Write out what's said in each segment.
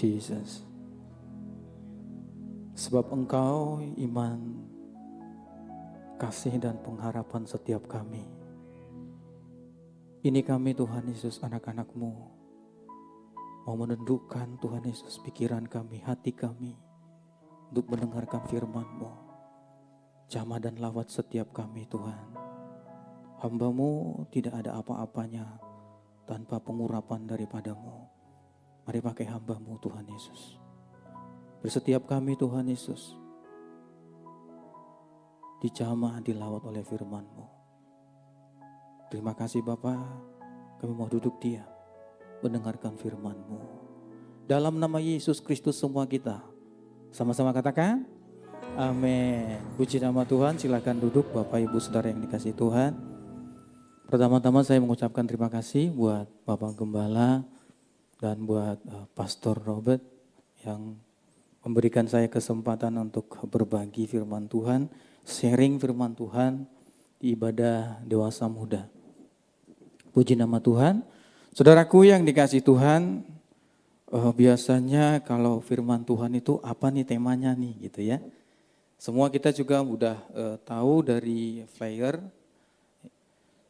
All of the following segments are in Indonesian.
Jesus. Sebab Engkau iman, kasih dan pengharapan setiap kami. Ini kami Tuhan Yesus, anak-anak-Mu, mau menundukkan Tuhan Yesus pikiran kami, hati kami, untuk mendengarkan firman-Mu. Jamah dan lawat setiap kami Tuhan. Hamba-Mu tidak ada apa-apanya tanpa pengurapan daripada-Mu. Mari pakai hamba-Mu Tuhan Yesus. Bersetiap kami Tuhan Yesus dijamah, dilawat oleh firman-Mu. Terima kasih Bapa, kami mau duduk diam mendengarkan firman-Mu. Dalam nama Yesus Kristus semua kita sama-sama katakan amin. Puji nama Tuhan, silakan duduk Bapak Ibu Saudara yang dikasihi Tuhan. Pertama-tama saya mengucapkan terima kasih buat Bapak Gembala dan buat Pastor Robert yang memberikan saya kesempatan untuk berbagi firman Tuhan, sharing firman Tuhan di ibadah dewasa muda. Puji nama Tuhan. Saudaraku yang dikasihi Tuhan, biasanya kalau firman Tuhan itu apa nih temanya nih gitu ya. Semua kita juga udah tahu dari flyer.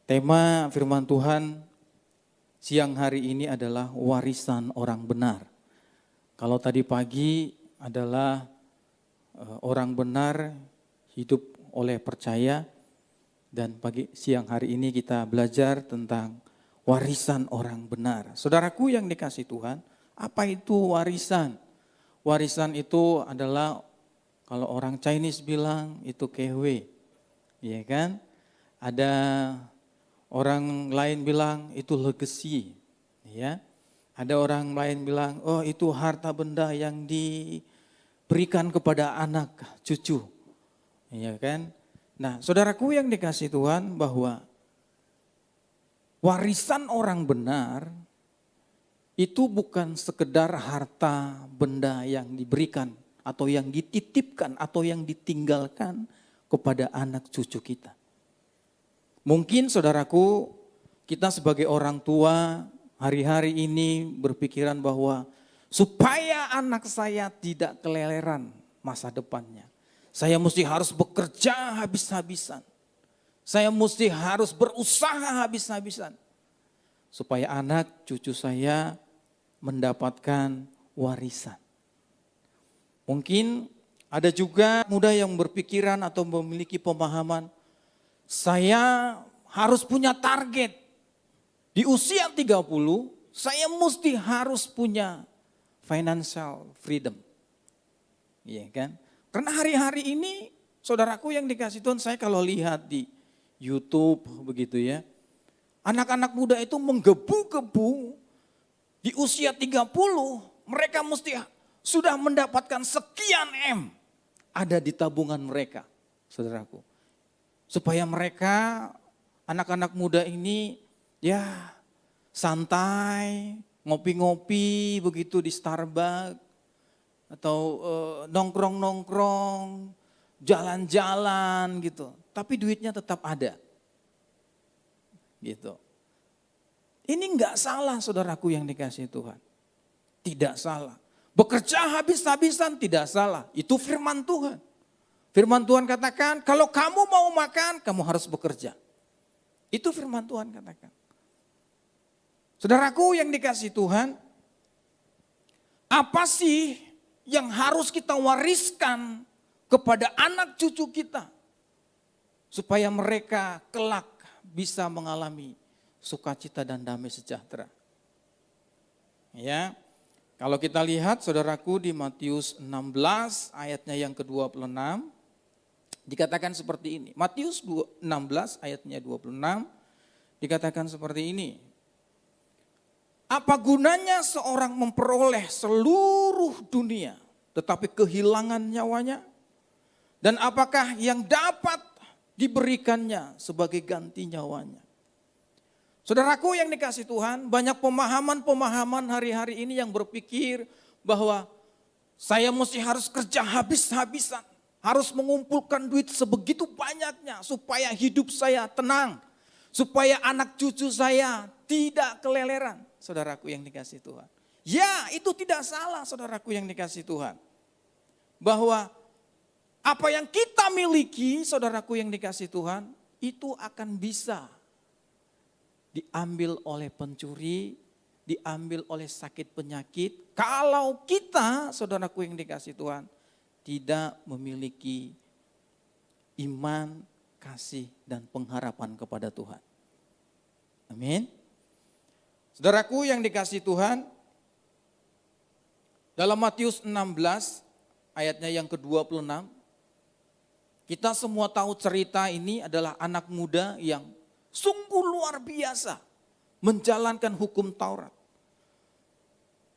Tema firman Tuhan siang hari ini adalah warisan orang benar. Kalau tadi pagi adalah orang benar hidup oleh percaya, dan siang hari ini kita belajar tentang warisan orang benar. Saudaraku yang dikasihi Tuhan, apa itu warisan? Warisan itu adalah kalau orang Chinese bilang itu kewe, ya kan? Ada orang lain bilang itu legacy, ya. Ada orang lain bilang, oh itu harta benda yang diberikan kepada anak cucu, ya kan? Nah, saudaraku yang dikasihi Tuhan, bahwa warisan orang benar itu bukan sekedar harta benda yang diberikan atau yang dititipkan atau yang ditinggalkan kepada anak cucu kita. Mungkin saudaraku, kita sebagai orang tua hari-hari ini berpikiran bahwa supaya anak saya tidak keleleran masa depannya, saya mesti harus bekerja habis-habisan. Saya mesti harus berusaha habis-habisan. Supaya anak cucu saya mendapatkan warisan. Mungkin ada juga muda yang berpikiran atau memiliki pemahaman, saya harus punya target. Di usia 30, saya mesti harus punya financial freedom. Iya kan? Karena hari-hari ini, saudaraku yang dikasihi Tuhan, saya kalau lihat di YouTube begitu ya, anak-anak muda itu menggebu-gebu di usia 30, mereka mesti sudah mendapatkan sekian M ada di tabungan mereka, saudaraku. Supaya mereka, anak-anak muda ini ya santai, ngopi-ngopi begitu di Starbucks, atau nongkrong-nongkrong, jalan-jalan gitu. Tapi duitnya tetap ada. Gitu. Ini enggak salah saudaraku yang dikasihi Tuhan. Tidak salah. Bekerja habis-habisan tidak salah. Itu firman Tuhan. Firman Tuhan katakan, kalau kamu mau makan, kamu harus bekerja. Itu firman Tuhan katakan. Saudaraku yang dikasihi Tuhan, apa sih yang harus kita wariskan kepada anak cucu kita, supaya mereka kelak bisa mengalami sukacita dan damai sejahtera. Ya, kalau kita lihat saudaraku di Matius 16 ayatnya yang ke-26, dikatakan seperti ini. Matius 16 ayatnya 26 dikatakan seperti ini. Apa gunanya seorang memperoleh seluruh dunia tetapi kehilangan nyawanya? Dan apakah yang dapat diberikannya sebagai ganti nyawanya? Saudaraku yang dikasihi Tuhan, banyak pemahaman-pemahaman hari-hari ini yang berpikir bahwa saya mesti harus kerja habis-habisan. Harus mengumpulkan duit sebegitu banyaknya supaya hidup saya tenang. Supaya anak cucu saya tidak keleleran. Saudaraku yang dikasihi Tuhan. Ya, itu tidak salah saudaraku yang dikasihi Tuhan. Bahwa apa yang kita miliki saudaraku yang dikasihi Tuhan, itu akan bisa diambil oleh pencuri, diambil oleh sakit penyakit. Kalau kita saudaraku yang dikasihi Tuhan, tidak memiliki iman, kasih, dan pengharapan kepada Tuhan. Amin. Saudaraku yang dikasihi Tuhan, dalam Matius 16 ayatnya yang ke-26, kita semua tahu cerita ini adalah anak muda yang sungguh luar biasa menjalankan hukum Taurat.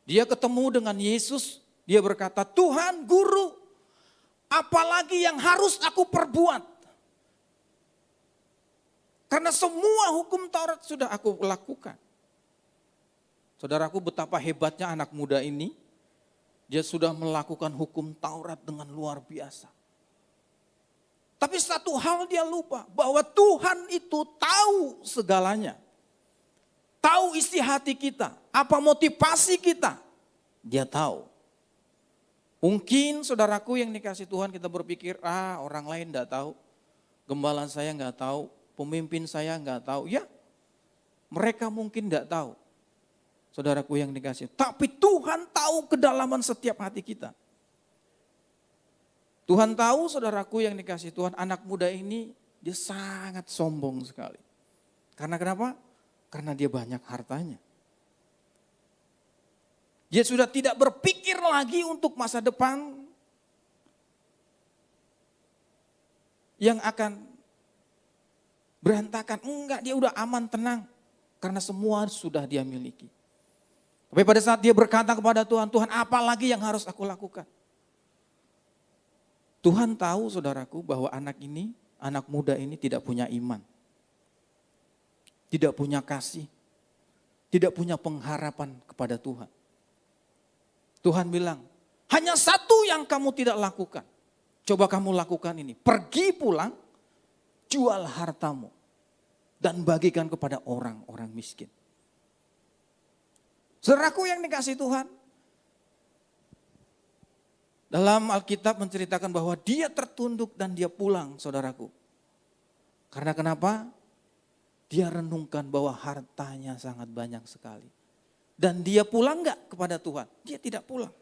Dia ketemu dengan Yesus, dia berkata, Tuhan, Guru, apalagi yang harus aku perbuat? Karena semua hukum Taurat sudah aku lakukan. Saudaraku, betapa hebatnya anak muda ini. Dia sudah melakukan hukum Taurat dengan luar biasa. Tapi satu hal dia lupa, bahwa Tuhan itu tahu segalanya. Tahu isi hati kita, apa motivasi kita. Dia tahu. Mungkin saudaraku yang dikasihi Tuhan kita berpikir, orang lain enggak tahu. Gembala saya enggak tahu, pemimpin saya enggak tahu. Ya, mereka mungkin enggak tahu. Saudaraku yang dikasihi, tapi Tuhan tahu kedalaman setiap hati kita. Tuhan tahu saudaraku yang dikasihi Tuhan, anak muda ini dia sangat sombong sekali. Karena kenapa? Karena dia banyak hartanya. Dia sudah tidak berpikir lagi untuk masa depan yang akan berantakan. Enggak, dia udah aman, tenang. Karena semua sudah dia miliki. Tapi pada saat dia berkata kepada Tuhan, Tuhan apa lagi yang harus aku lakukan? Tuhan tahu saudaraku bahwa anak muda ini tidak punya iman. Tidak punya kasih. Tidak punya pengharapan kepada Tuhan. Tuhan bilang, hanya satu yang kamu tidak lakukan. Coba kamu lakukan ini. Pergi pulang, jual hartamu. Dan bagikan kepada orang-orang miskin. Saudaraku yang dikasihi Tuhan, dalam Alkitab menceritakan bahwa dia tertunduk dan dia pulang, saudaraku. Karena kenapa? Dia renungkan bahwa hartanya sangat banyak sekali. Dan dia pulang enggak kepada Tuhan? Dia tidak pulang.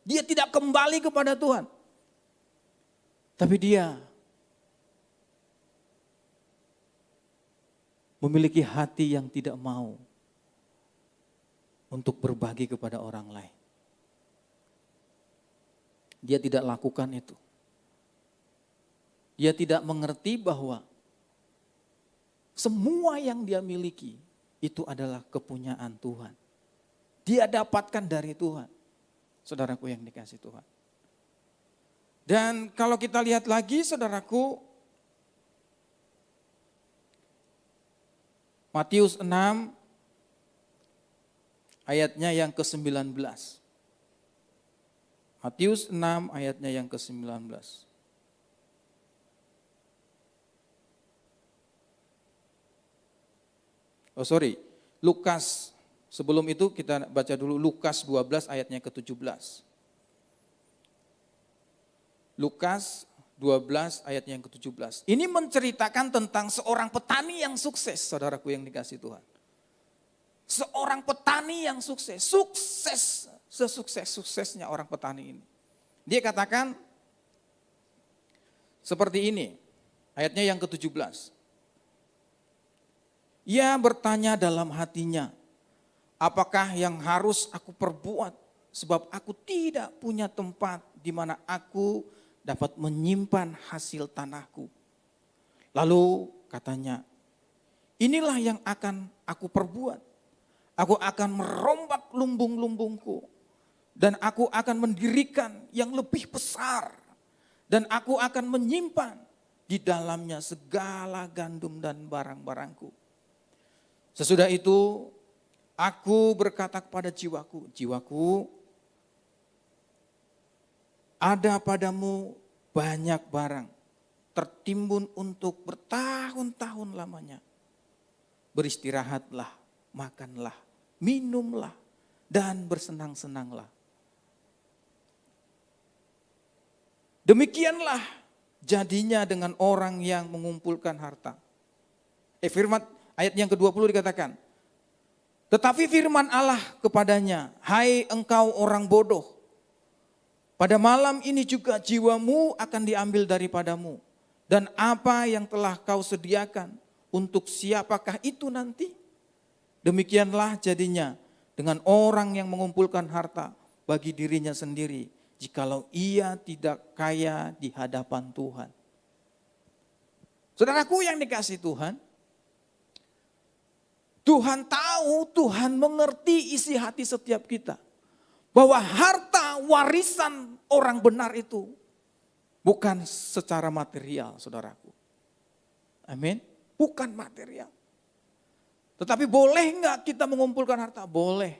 Dia tidak kembali kepada Tuhan. Tapi dia memiliki hati yang tidak mau untuk berbagi kepada orang lain. Dia tidak lakukan itu. Dia tidak mengerti bahwa semua yang dia miliki itu adalah kepunyaan Tuhan. Dia dapatkan dari Tuhan. Saudaraku yang dikasihi Tuhan. Dan kalau kita lihat lagi saudaraku, Matius 6 ayatnya yang ke-19. Matius 6 ayatnya yang ke-19. Lukas. Sebelum itu kita baca dulu Lukas 12 ayatnya ke-17. Lukas 12 ayatnya yang ke-17. Ini menceritakan tentang seorang petani yang sukses, saudaraku yang dikasihi Tuhan. Seorang petani yang sukses, sesukses-suksesnya orang petani ini. Dia katakan seperti ini, ayatnya yang ke-17. Ia bertanya dalam hatinya, apakah yang harus aku perbuat? Sebab aku tidak punya tempat di mana aku dapat menyimpan hasil tanahku. Lalu katanya, inilah yang akan aku perbuat. Aku akan merombak lumbung-lumbungku. Dan aku akan mendirikan yang lebih besar. Dan aku akan menyimpan di dalamnya segala gandum dan barang-barangku. Sesudah itu aku berkata kepada jiwaku, jiwaku, ada padamu banyak barang tertimbun untuk bertahun-tahun lamanya. Beristirahatlah, makanlah, minumlah, dan bersenang-senanglah. Demikianlah jadinya dengan orang yang mengumpulkan harta. Firman ayat yang ke-20 dikatakan, tetapi firman Allah kepadanya, hai engkau orang bodoh, pada malam ini juga jiwamu akan diambil daripadamu. Dan apa yang telah kau sediakan, untuk siapakah itu nanti? Demikianlah jadinya dengan orang yang mengumpulkan harta bagi dirinya sendiri, jikalau ia tidak kaya di hadapan Tuhan. Saudaraku yang dikasihi Tuhan, Tuhan tahu, Tuhan mengerti isi hati setiap kita. Bahwa harta warisan orang benar itu bukan secara material, saudaraku. Amin. Bukan material. Tetapi boleh enggak kita mengumpulkan harta? Boleh.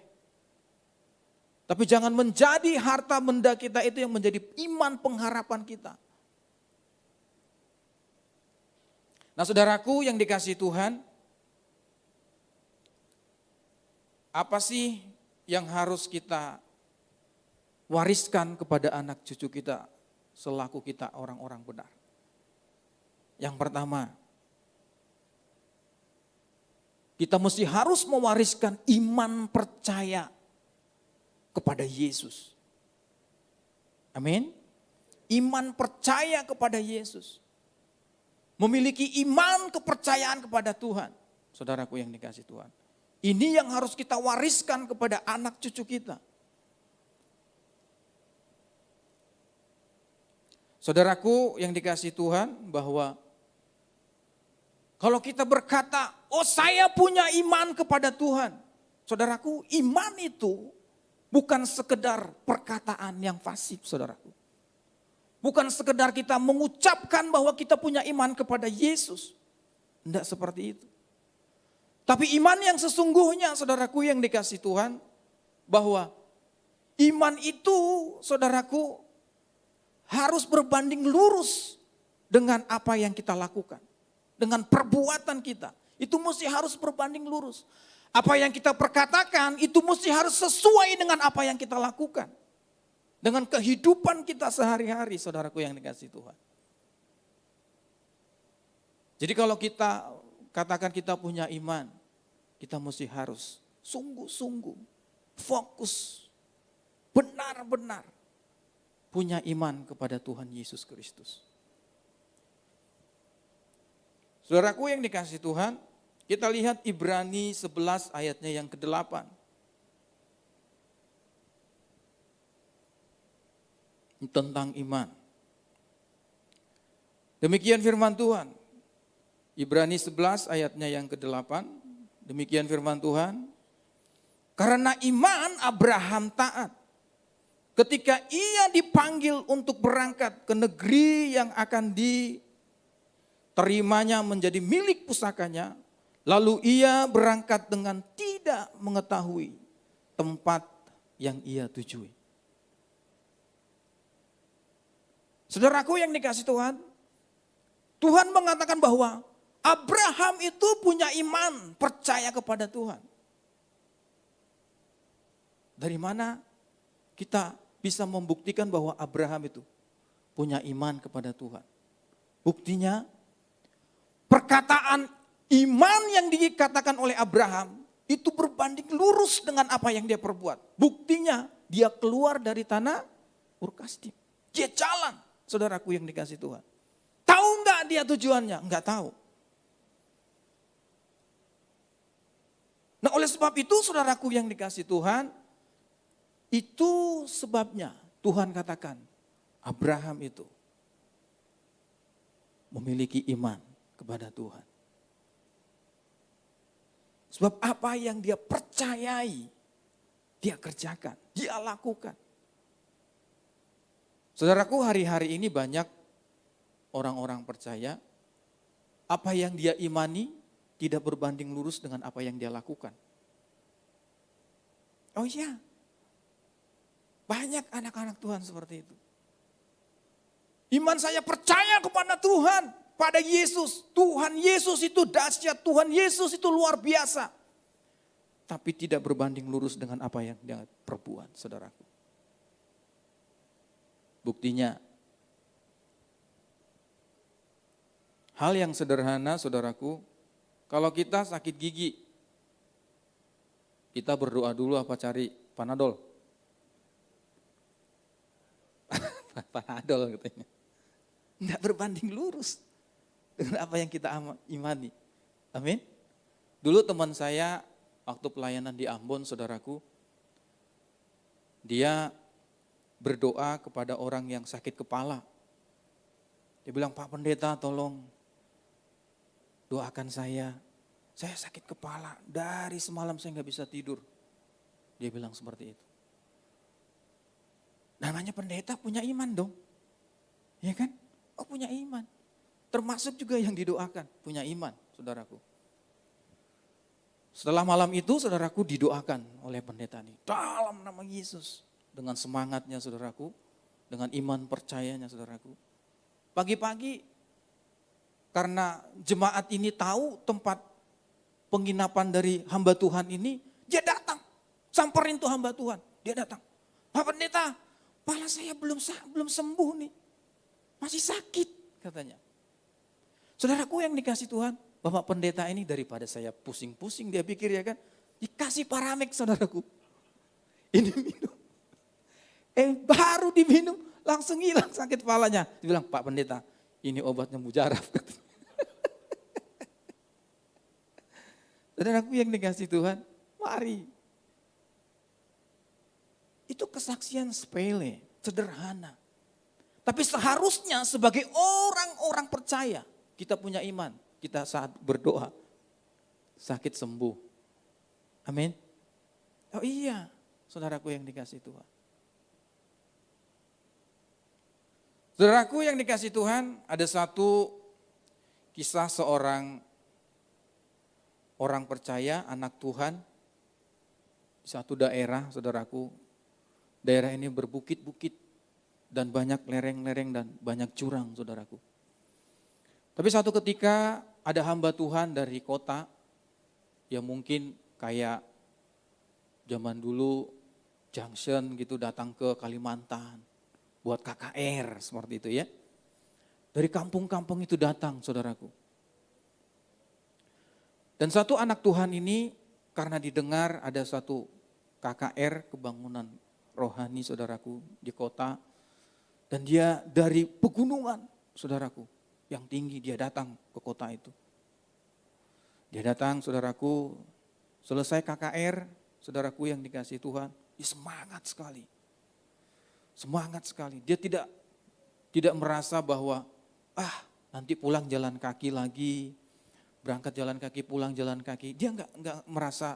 Tapi jangan menjadi harta benda kita itu yang menjadi iman pengharapan kita. Nah, saudaraku yang dikasihi Tuhan, apa sih yang harus kita wariskan kepada anak cucu kita selaku kita orang-orang benar? Yang pertama, kita mesti harus mewariskan iman percaya kepada Yesus. Amin. Iman percaya kepada Yesus. Memiliki iman kepercayaan kepada Tuhan. Saudaraku yang dikasihi Tuhan. Ini yang harus kita wariskan kepada anak cucu kita. Saudaraku yang dikasihi Tuhan, bahwa kalau kita berkata, oh saya punya iman kepada Tuhan. Saudaraku, iman itu bukan sekedar perkataan yang fasih, saudaraku. Bukan sekedar kita mengucapkan bahwa kita punya iman kepada Yesus. Tidak seperti itu. Tapi iman yang sesungguhnya, saudaraku yang dikasihi Tuhan, bahwa iman itu, saudaraku, harus berbanding lurus dengan apa yang kita lakukan. Dengan perbuatan kita. Itu mesti harus berbanding lurus. Apa yang kita perkatakan itu mesti harus sesuai dengan apa yang kita lakukan. Dengan kehidupan kita sehari-hari, saudaraku yang dikasihi Tuhan. Jadi kalau kita katakan kita punya iman, kita mesti harus sungguh-sungguh, fokus, benar-benar punya iman kepada Tuhan Yesus Kristus. Saudaraku yang dikasihi Tuhan, kita lihat Ibrani 11 ayatnya yang ke-8. Tentang iman. Demikian firman Tuhan. Ibrani 11 ayatnya yang ke-8. Demikian firman Tuhan. Karena iman Abraham taat. Ketika ia dipanggil untuk berangkat ke negeri yang akan diterimanya menjadi milik pusakanya, lalu ia berangkat dengan tidak mengetahui tempat yang ia tujui. Saudaraku yang dikasihi Tuhan, Tuhan mengatakan bahwa Abraham itu punya iman, percaya kepada Tuhan. Dari mana kita bisa membuktikan bahwa Abraham itu punya iman kepada Tuhan? Buktinya, perkataan iman yang dikatakan oleh Abraham itu berbanding lurus dengan apa yang dia perbuat. Buktinya, dia keluar dari tanah Ur Kasdim. Dia jalan, saudaraku yang dikasihi Tuhan. Tahu enggak dia tujuannya? Enggak tahu. Nah, oleh sebab itu, saudaraku yang dikasihi Tuhan, itu sebabnya Tuhan katakan Abraham itu memiliki iman kepada Tuhan. Sebab apa yang dia percayai, dia kerjakan, dia lakukan. Saudaraku, hari-hari ini banyak orang-orang percaya, apa yang dia imani tidak berbanding lurus dengan apa yang dia lakukan. Oh iya, banyak anak-anak Tuhan seperti itu. Iman saya percaya kepada Tuhan, pada Yesus. Tuhan Yesus itu dahsyat, Tuhan Yesus itu luar biasa. tapi tidak berbanding lurus dengan apa yang dia perbuat, saudaraku. Buktinya, hal yang sederhana, saudaraku, kalau kita sakit gigi, kita berdoa dulu apa cari Panadol? Panadol katanya. Enggak berbanding lurus dengan apa yang kita imani. Amin. Dulu teman saya waktu pelayanan di Ambon, saudaraku, dia berdoa kepada orang yang sakit kepala. Dia bilang, Pak Pendeta tolong doakan saya sakit kepala, dari semalam saya nggak bisa tidur. Dia bilang seperti itu. Namanya pendeta punya iman dong, ya kan? Oh punya iman, termasuk juga yang didoakan, punya iman, saudaraku. Setelah malam itu, saudaraku, didoakan oleh pendeta ini dalam nama Yesus. Dengan semangatnya, saudaraku, dengan iman percayanya, saudaraku. Pagi-pagi, karena jemaat ini tahu tempat penginapan dari hamba Tuhan ini, dia datang, samperin tuh hamba Tuhan, dia datang. Pak Pendeta, kepala saya belum sembuh nih, masih sakit katanya. Saudaraku yang dikasih Tuhan, Bapak Pendeta ini daripada saya pusing-pusing, dia pikir ya kan, dikasih Paramek, saudaraku. Ini minum. Baru diminum, langsung hilang sakit kepalanya. Dia bilang, Pak Pendeta, ini obatnya mujarab. Saudaraku yang dikasih Tuhan, mari. Itu kesaksian sepele, sederhana. Tapi seharusnya sebagai orang-orang percaya, kita punya iman. Kita saat berdoa, sakit sembuh. Amin. Oh iya, saudaraku yang dikasih Tuhan. Saudaraku yang dikasih Tuhan, ada satu kisah seorang orang percaya, anak Tuhan, di satu daerah, saudaraku. Daerah ini berbukit-bukit dan banyak lereng-lereng dan banyak jurang, saudaraku. Tapi satu ketika ada hamba Tuhan dari kota, yang mungkin kayak zaman dulu Junction gitu datang ke Kalimantan. Buat KKR seperti itu ya. Dari kampung-kampung itu datang, saudaraku. Dan satu anak Tuhan ini karena didengar ada satu KKR, kebangunan rohani, saudaraku, di kota. Dan dia dari pegunungan, saudaraku, yang tinggi, dia datang ke kota itu. Dia datang, saudaraku, selesai KKR, saudaraku yang dikasih Tuhan, dia semangat sekali. Semangat sekali. Dia tidak merasa bahwa nanti pulang jalan kaki lagi, berangkat jalan kaki, pulang jalan kaki. Dia enggak merasa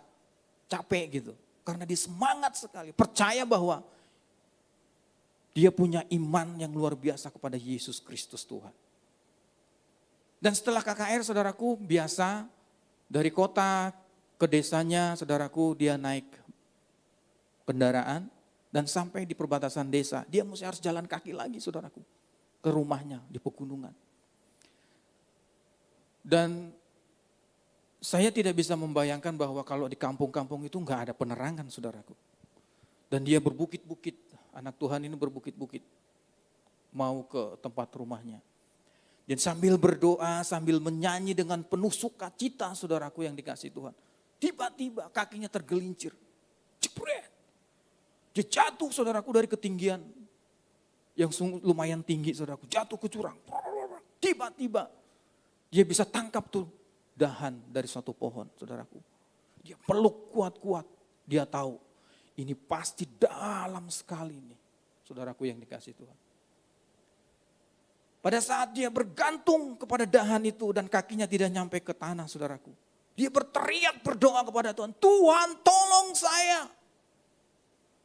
capek gitu. Karena dia semangat sekali, percaya bahwa dia punya iman yang luar biasa kepada Yesus Kristus Tuhan. Dan setelah KKR, saudaraku, biasa dari kota ke desanya, saudaraku, dia naik kendaraan. Dan sampai di perbatasan desa, dia mesti harus jalan kaki lagi, saudaraku, ke rumahnya di pegunungan. Dan saya tidak bisa membayangkan bahwa kalau di kampung-kampung itu enggak ada penerangan, saudaraku. Dan dia berbukit-bukit, anak Tuhan ini berbukit-bukit, mau ke tempat rumahnya. Dan sambil berdoa, sambil menyanyi dengan penuh sukacita, saudaraku yang dikasih Tuhan. Tiba-tiba kakinya tergelincir, jebret. Dia jatuh, saudaraku, dari ketinggian yang lumayan tinggi, saudaraku. Jatuh ke jurang. Tiba-tiba dia bisa tangkap tuh dahan dari suatu pohon, saudaraku. Dia peluk kuat-kuat. Dia tahu ini pasti dalam sekali nih, saudaraku yang dikasih Tuhan. Pada saat dia bergantung kepada dahan itu dan kakinya tidak nyampe ke tanah, saudaraku. Dia berteriak berdoa kepada Tuhan. Tuhan tolong saya.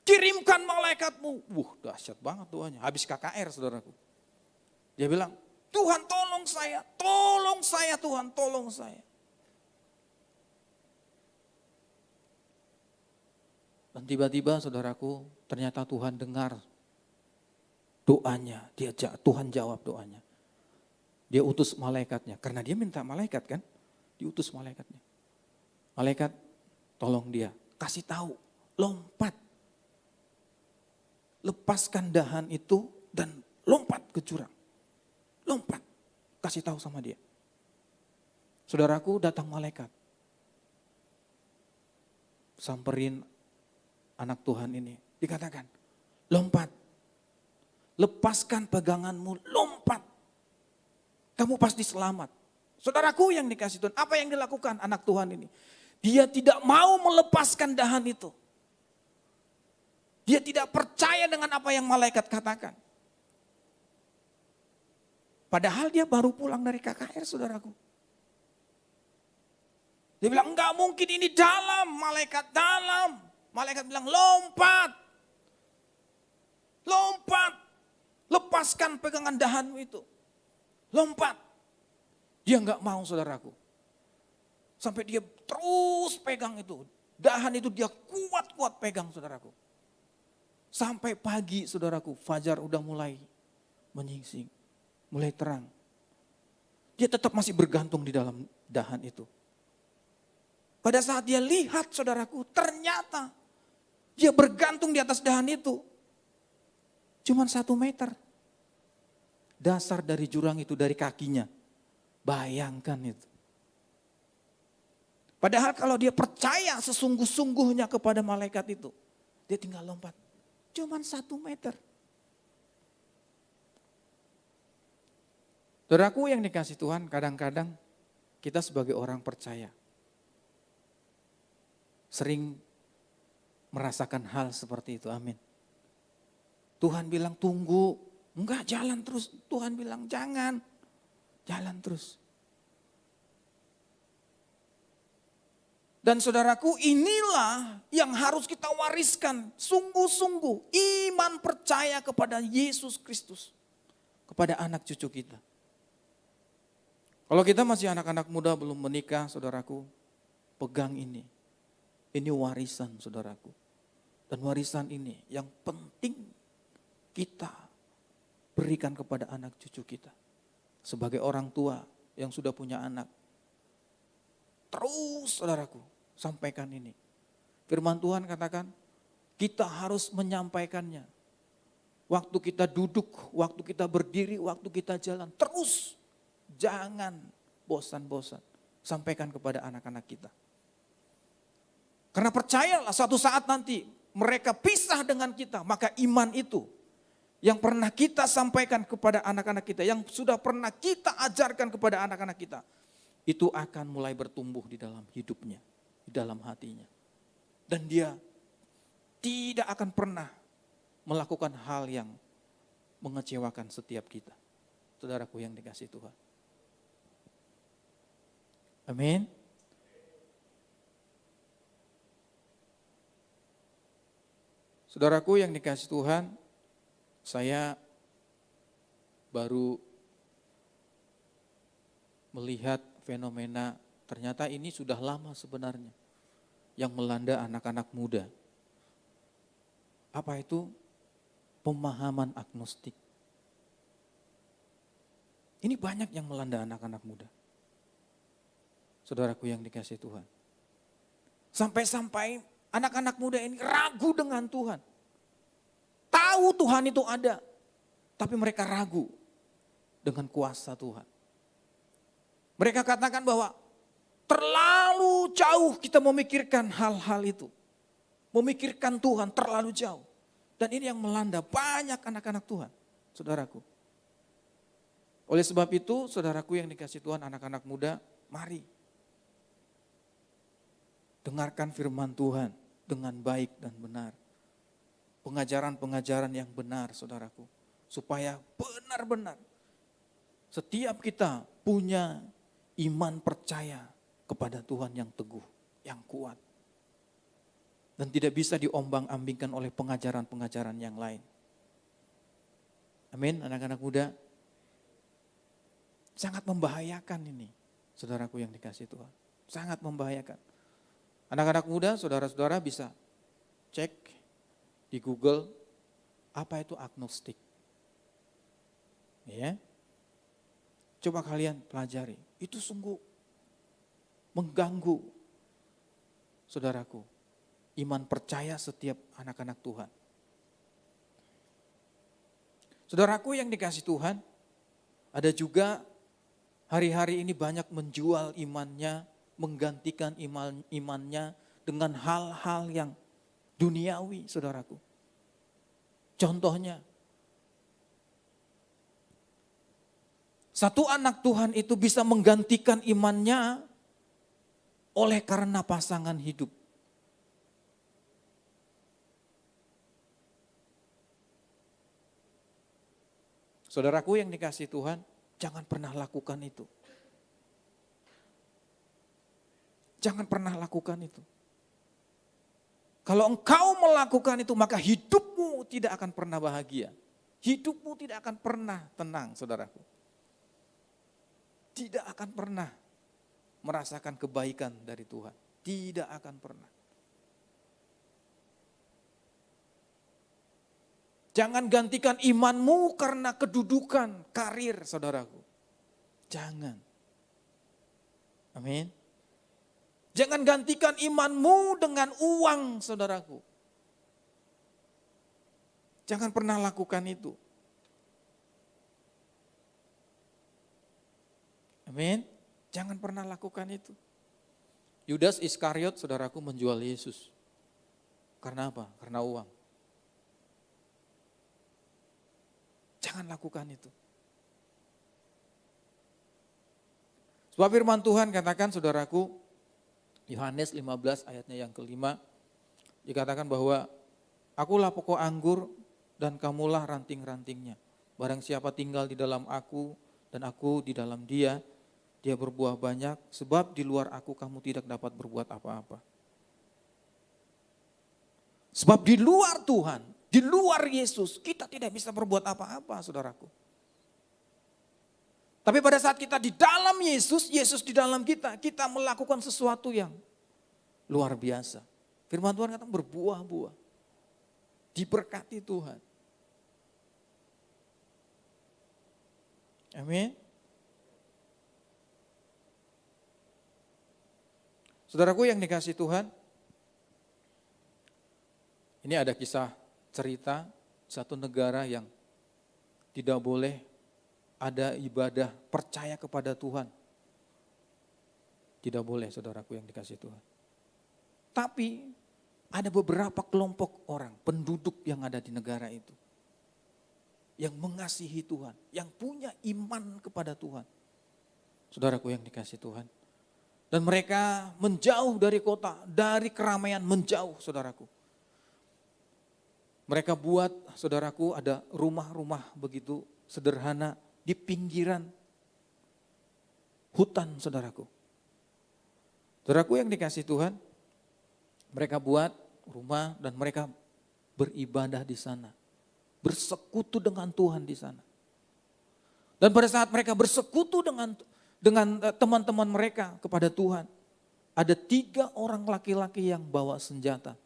Kirimkan malaikatmu. Dahsyat banget doanya. Habis KKR, saudaraku. Dia bilang, Tuhan tolong saya Tuhan, tolong saya. Dan tiba-tiba, saudaraku, ternyata Tuhan dengar doanya. Tuhan jawab doanya. Dia utus malaikatnya. Karena dia minta malaikat kan, diutus malaikatnya. Malaikat, tolong dia. kasih tahu, lompat. Lepaskan dahan itu dan lompat ke jurang. Lompat, kasih tahu sama dia. Saudaraku, datang malaikat. Samperin anak Tuhan ini. Dikatakan, lompat. Lepaskan peganganmu, lompat. Kamu pasti selamat. Saudaraku yang dikasih Tuhan, apa yang dilakukan anak Tuhan ini? Dia tidak mau melepaskan dahan itu. Dia tidak percaya dengan apa yang malaikat katakan. Padahal dia baru pulang dari KKR, saudaraku. Dia bilang, enggak mungkin ini dalam, malaikat dalam. Malaikat bilang, lompat. Lompat. Lepaskan pegangan dahanmu itu. Lompat. Dia enggak mau, saudaraku. Sampai dia terus pegang itu. Dahan itu dia kuat-kuat pegang, saudaraku. Sampai pagi, saudaraku, fajar udah mulai menyingsing. Mulai terang. Dia tetap masih bergantung di dalam dahan itu. Pada saat dia lihat, saudaraku, ternyata dia bergantung di atas dahan itu. Cuman 1 meter. Dasar dari jurang itu dari kakinya. Bayangkan itu. Padahal kalau dia percaya sesungguh-sungguhnya kepada malaikat itu. Dia tinggal lompat. Cuman 1 meter. Saudaraku yang dikasih Tuhan, kadang-kadang kita sebagai orang percaya sering merasakan hal seperti itu, amin. Tuhan bilang tunggu, enggak jalan terus. Tuhan bilang jangan, jalan terus. Dan saudaraku, inilah yang harus kita wariskan sungguh-sungguh, iman percaya kepada Yesus Kristus, kepada anak cucu kita. Kalau kita masih anak-anak muda belum menikah, saudaraku, pegang ini. Ini warisan, saudaraku. Dan warisan ini yang penting kita berikan kepada anak cucu kita. Sebagai orang tua yang sudah punya anak. Terus, saudaraku, sampaikan ini. Firman Tuhan katakan, kita harus menyampaikannya. Waktu kita duduk, waktu kita berdiri, waktu kita jalan, terus. Jangan bosan-bosan. Sampaikan kepada anak-anak kita. Karena percayalah suatu saat nanti mereka pisah dengan kita. Maka iman itu yang pernah kita sampaikan kepada anak-anak kita. Yang sudah pernah kita ajarkan kepada anak-anak kita. Itu akan mulai bertumbuh di dalam hidupnya. Di dalam hatinya. Dan dia tidak akan pernah melakukan hal yang mengecewakan setiap kita. Saudaraku yang dikasih Tuhan. Amin. Saudaraku yang dikasih Tuhan, saya baru melihat fenomena, ternyata ini sudah lama sebenarnya, yang melanda anak-anak muda. Apa itu? Pemahaman agnostik. Ini banyak yang melanda anak-anak muda. Saudaraku yang dikasih Tuhan. Sampai-sampai anak-anak muda ini ragu dengan Tuhan. Tahu Tuhan itu ada. Tapi mereka ragu dengan kuasa Tuhan. Mereka katakan bahwa terlalu jauh kita memikirkan hal-hal itu. Memikirkan Tuhan terlalu jauh. Dan ini yang melanda banyak anak-anak Tuhan. Saudaraku. Oleh sebab itu, saudaraku yang dikasih Tuhan, anak-anak muda, mari. Dengarkan firman Tuhan dengan baik dan benar. Pengajaran-pengajaran yang benar, saudaraku. Supaya benar-benar setiap kita punya iman percaya kepada Tuhan yang teguh, yang kuat. Dan tidak bisa diombang-ambingkan oleh pengajaran-pengajaran yang lain. Amin, anak-anak muda. Sangat membahayakan ini, saudaraku yang dikasih Tuhan. Sangat membahayakan. Anak-anak muda, saudara-saudara bisa cek di Google, apa itu agnostik. Ya. Coba kalian pelajari, itu sungguh mengganggu saudaraku. iman percaya setiap anak-anak Tuhan. Saudaraku yang dikasih Tuhan, ada juga hari-hari ini banyak menjual imannya, menggantikan imannya dengan hal-hal yang duniawi, saudaraku. Contohnya, satu anak Tuhan itu bisa menggantikan imannya oleh karena pasangan hidup. Saudaraku yang dikasih Tuhan, jangan pernah lakukan itu. Jangan pernah lakukan itu. Kalau engkau melakukan itu, maka hidupmu tidak akan pernah bahagia. Hidupmu tidak akan pernah tenang, saudaraku. Tidak akan pernah merasakan kebaikan dari Tuhan. Tidak akan pernah. Jangan gantikan imanmu karena kedudukan, karir, saudaraku. Jangan. Amin. Jangan gantikan imanmu dengan uang, saudaraku. Jangan pernah lakukan itu. Amin. Jangan pernah lakukan itu. Yudas Iskariot, saudaraku, menjual Yesus. Karena apa? Karena uang. Jangan lakukan itu. Sebab firman Tuhan katakan, saudaraku, Yohanes 15 ayatnya yang kelima, dikatakan bahwa akulah pokok anggur dan kamulah ranting-rantingnya. Barang siapa tinggal di dalam aku dan aku di dalam dia, dia berbuah banyak, sebab di luar aku kamu tidak dapat berbuat apa-apa. Sebab di luar Tuhan, di luar Yesus, kita tidak bisa berbuat apa-apa, saudaraku. Tapi pada saat kita di dalam Yesus, Yesus di dalam kita melakukan sesuatu yang luar biasa. Firman Tuhan kata berbuah-buah. Diberkati Tuhan. Amin. Saudaraku yang dikasih Tuhan, ini ada kisah cerita satu negara yang tidak boleh ada ibadah percaya kepada Tuhan. Tidak boleh, saudaraku yang dikasih Tuhan. Tapi ada beberapa kelompok orang, penduduk yang ada di negara itu. Yang mengasihi Tuhan, yang punya iman kepada Tuhan. Saudaraku yang dikasih Tuhan. Dan mereka menjauh dari kota, dari keramaian menjauh, saudaraku. Mereka buat, saudaraku, ada rumah-rumah begitu sederhana di pinggiran hutan, saudaraku. Saudaraku yang dikasih Tuhan, mereka buat rumah dan mereka beribadah di sana. Bersekutu dengan Tuhan di sana. Dan pada saat mereka bersekutu dengan teman-teman mereka kepada Tuhan, ada 3 orang laki-laki yang bawa senjata,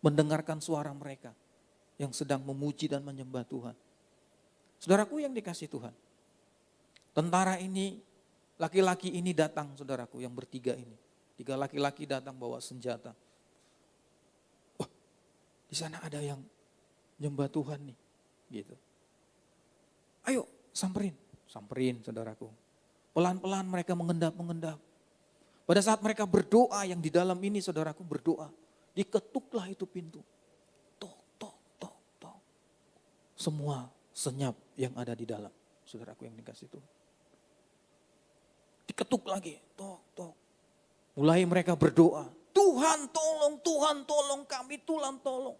mendengarkan suara mereka yang sedang memuji dan menyembah Tuhan. Saudaraku yang dikasih Tuhan, tentara ini, laki-laki ini datang, saudaraku yang bertiga ini. 3 laki-laki datang bawa senjata. Wah, di sana ada yang nyembah Tuhan nih, gitu. Ayo samperin saudaraku. Pelan-pelan mereka mengendap. Pada saat mereka berdoa, yang di dalam ini saudaraku berdoa, diketuklah itu pintu. Tok. Semua senyap yang ada di dalam, saudaraku yang dikasih Tuhan. Diketuk lagi, tok. Mulai mereka berdoa, Tuhan tolong kami, Tuhan tolong.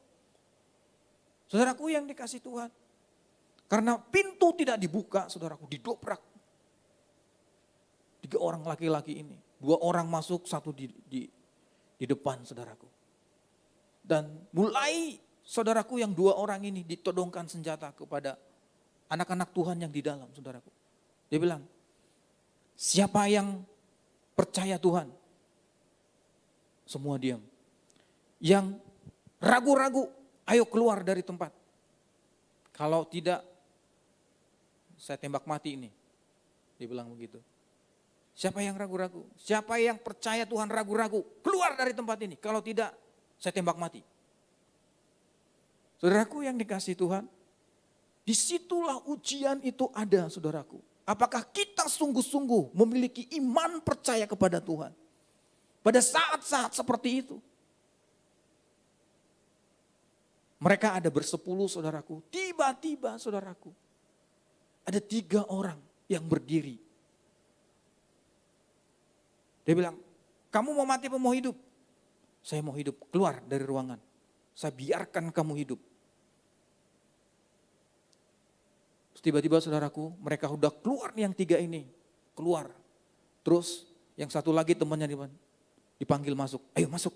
Saudaraku yang dikasih Tuhan, karena pintu tidak dibuka, saudaraku, didobrak. 3 orang laki-laki ini, 2 orang masuk, 1 di depan, saudaraku. Dan mulai saudaraku yang 2 orang ini ditodongkan senjata kepada anak-anak Tuhan yang di dalam, saudaraku. Dia bilang, siapa yang percaya Tuhan? Semua diam. Yang ragu-ragu, ayo keluar dari tempat. Kalau tidak, saya tembak mati ini. Dia bilang begitu. Siapa yang ragu-ragu? Siapa yang percaya Tuhan ragu-ragu? Keluar dari tempat ini. Kalau tidak, saya tembak mati. Saudaraku yang dikasihi Tuhan, disitulah ujian itu ada, saudaraku. Apakah kita sungguh-sungguh memiliki iman percaya kepada Tuhan? Pada saat-saat seperti itu. Mereka ada bersepuluh, saudaraku. Tiba-tiba, saudaraku, ada 3 orang yang berdiri. Dia bilang, kamu mau mati apa mau hidup? Saya mau hidup, keluar dari ruangan. Saya biarkan kamu hidup. Tiba-tiba saudaraku, mereka udah keluar nih yang 3 ini. Keluar. Terus yang satu lagi temannya dipanggil masuk. Ayo masuk.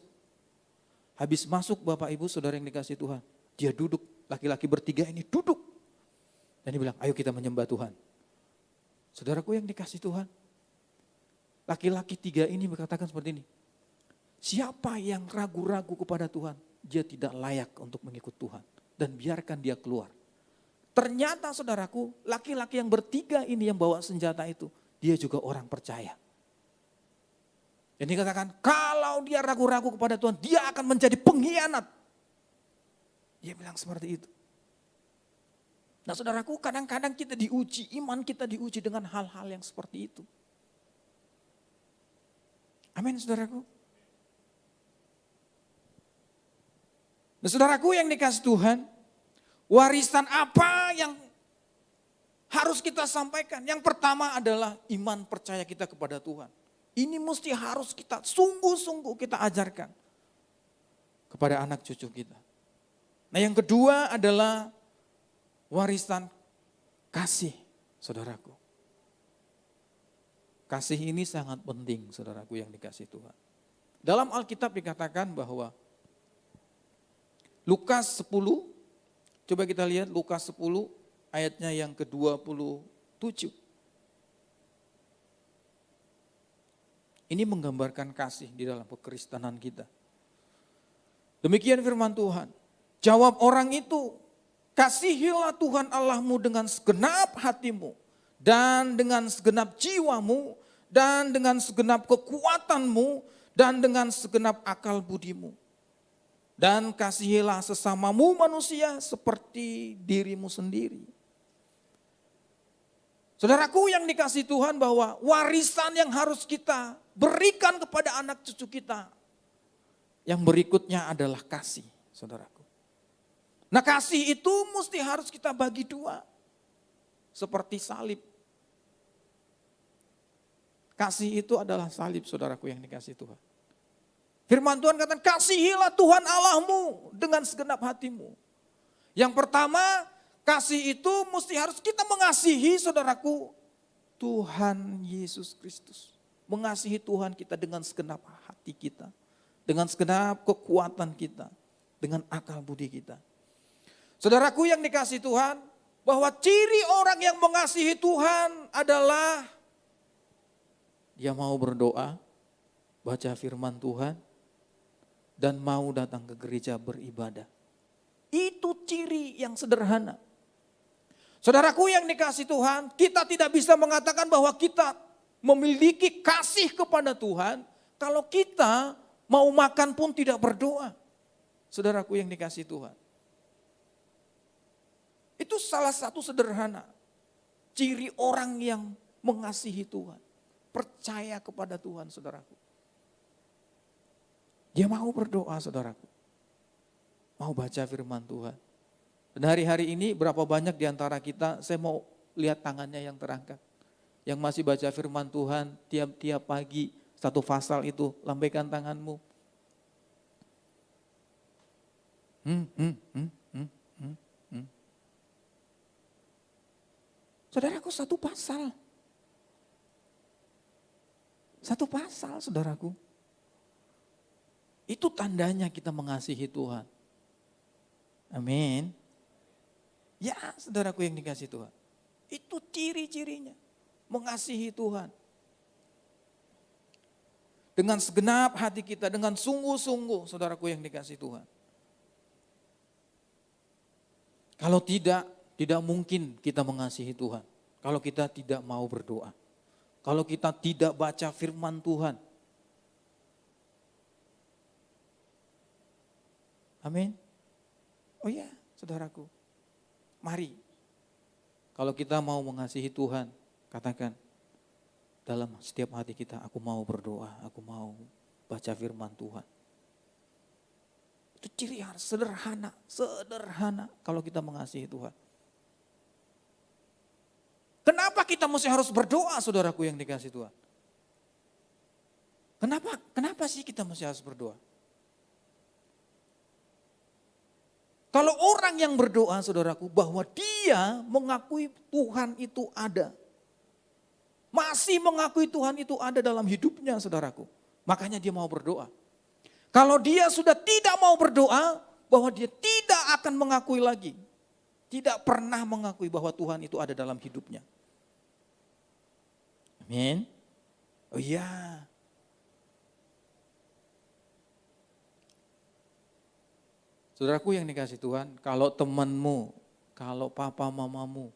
Habis masuk Bapak Ibu Saudara yang dikasihi Tuhan. Dia duduk, laki-laki bertiga ini duduk. Dan dia bilang, ayo kita menyembah Tuhan. Saudaraku yang dikasihi Tuhan. Laki-laki 3 ini berkatakan seperti ini. Siapa yang ragu-ragu kepada Tuhan, dia tidak layak untuk mengikut Tuhan. Dan biarkan dia keluar. Ternyata saudaraku, laki-laki yang bertiga ini yang bawa senjata itu, dia juga orang percaya. Jadi dikatakan, kalau dia ragu-ragu kepada Tuhan, dia akan menjadi pengkhianat. Dia bilang seperti itu. Nah saudaraku, kadang-kadang kita diuji, iman kita diuji dengan hal-hal yang seperti itu. Amin saudaraku. Nah saudaraku yang dikasihi Tuhan, warisan apa yang harus kita sampaikan? Yang pertama adalah iman percaya kita kepada Tuhan. Ini mesti harus kita sungguh-sungguh kita ajarkan kepada anak cucu kita. Nah yang kedua adalah warisan kasih, saudaraku. Kasih ini sangat penting, saudaraku yang dikasihi Tuhan. Dalam Alkitab dikatakan bahwa Lukas 10, coba kita lihat Lukas 10 ayatnya yang ke-27. Ini menggambarkan kasih di dalam kekristenan kita. Demikian firman Tuhan. Jawab orang itu, kasihilah Tuhan Allahmu dengan segenap hatimu, dan dengan segenap jiwamu, dan dengan segenap kekuatanmu, dan dengan segenap akal budimu. Dan kasihilah sesamamu manusia seperti dirimu sendiri. Saudaraku yang dikasihi Tuhan, bahwa warisan yang harus kita berikan kepada anak cucu kita, yang berikutnya adalah kasih, saudaraku. Nah kasih itu mesti harus kita bagi 2. Seperti salib. Kasih itu adalah salib, saudaraku yang dikasihi Tuhan. Firman Tuhan katakan, kasihilah Tuhan Allahmu dengan segenap hatimu. Yang pertama, kasih itu mesti harus kita mengasihi, saudaraku, Tuhan Yesus Kristus. Mengasihi Tuhan kita dengan segenap hati kita. Dengan segenap kekuatan kita. Dengan akal budi kita. Saudaraku yang dikasihi Tuhan, bahwa ciri orang yang mengasihi Tuhan adalah dia mau berdoa, baca firman Tuhan, dan mau datang ke gereja beribadah. Itu ciri yang sederhana. Saudaraku yang dikasihi Tuhan, kita tidak bisa mengatakan bahwa kita memiliki kasih kepada Tuhan kalau kita mau makan pun tidak berdoa. Saudaraku yang dikasihi Tuhan. Itu salah satu sederhana ciri orang yang mengasihi Tuhan. Percaya kepada Tuhan, saudaraku. Dia mau berdoa, saudaraku. Mau baca firman Tuhan. Dan hari-hari ini berapa banyak di antara kita, saya mau lihat tangannya yang terangkat. Yang masih baca firman Tuhan tiap-tiap pagi, 1 pasal itu, lambaikan tanganmu. Saudaraku, 1 pasal. 1 pasal, saudaraku. Itu tandanya kita mengasihi Tuhan. Amin. Ya, saudaraku yang dikasihi Tuhan. Itu ciri-cirinya. Mengasihi Tuhan. Dengan segenap hati kita, dengan sungguh-sungguh, saudaraku yang dikasihi Tuhan. Kalau tidak mungkin kita mengasihi Tuhan. Kalau kita tidak mau berdoa. Kalau kita tidak baca firman Tuhan. Amin. Oh iya, saudaraku. Mari, kalau kita mau mengasihi Tuhan, katakan dalam setiap hati kita, aku mau berdoa, aku mau baca firman Tuhan. Itu ciri harus sederhana kalau kita mengasihi Tuhan. Kenapa kita mesti harus berdoa, saudaraku yang dikasihi Tuhan? Kenapa sih kita mesti harus berdoa? Kalau orang yang berdoa, saudaraku, bahwa dia mengakui Tuhan itu ada. Masih mengakui Tuhan itu ada dalam hidupnya, saudaraku. Makanya dia mau berdoa. Kalau dia sudah tidak mau berdoa, bahwa dia tidak akan mengakui lagi. Tidak pernah mengakui bahwa Tuhan itu ada dalam hidupnya. Amin. Oh iya. Saudaraku yang dikasih Tuhan, kalau temanmu, kalau papa mamamu,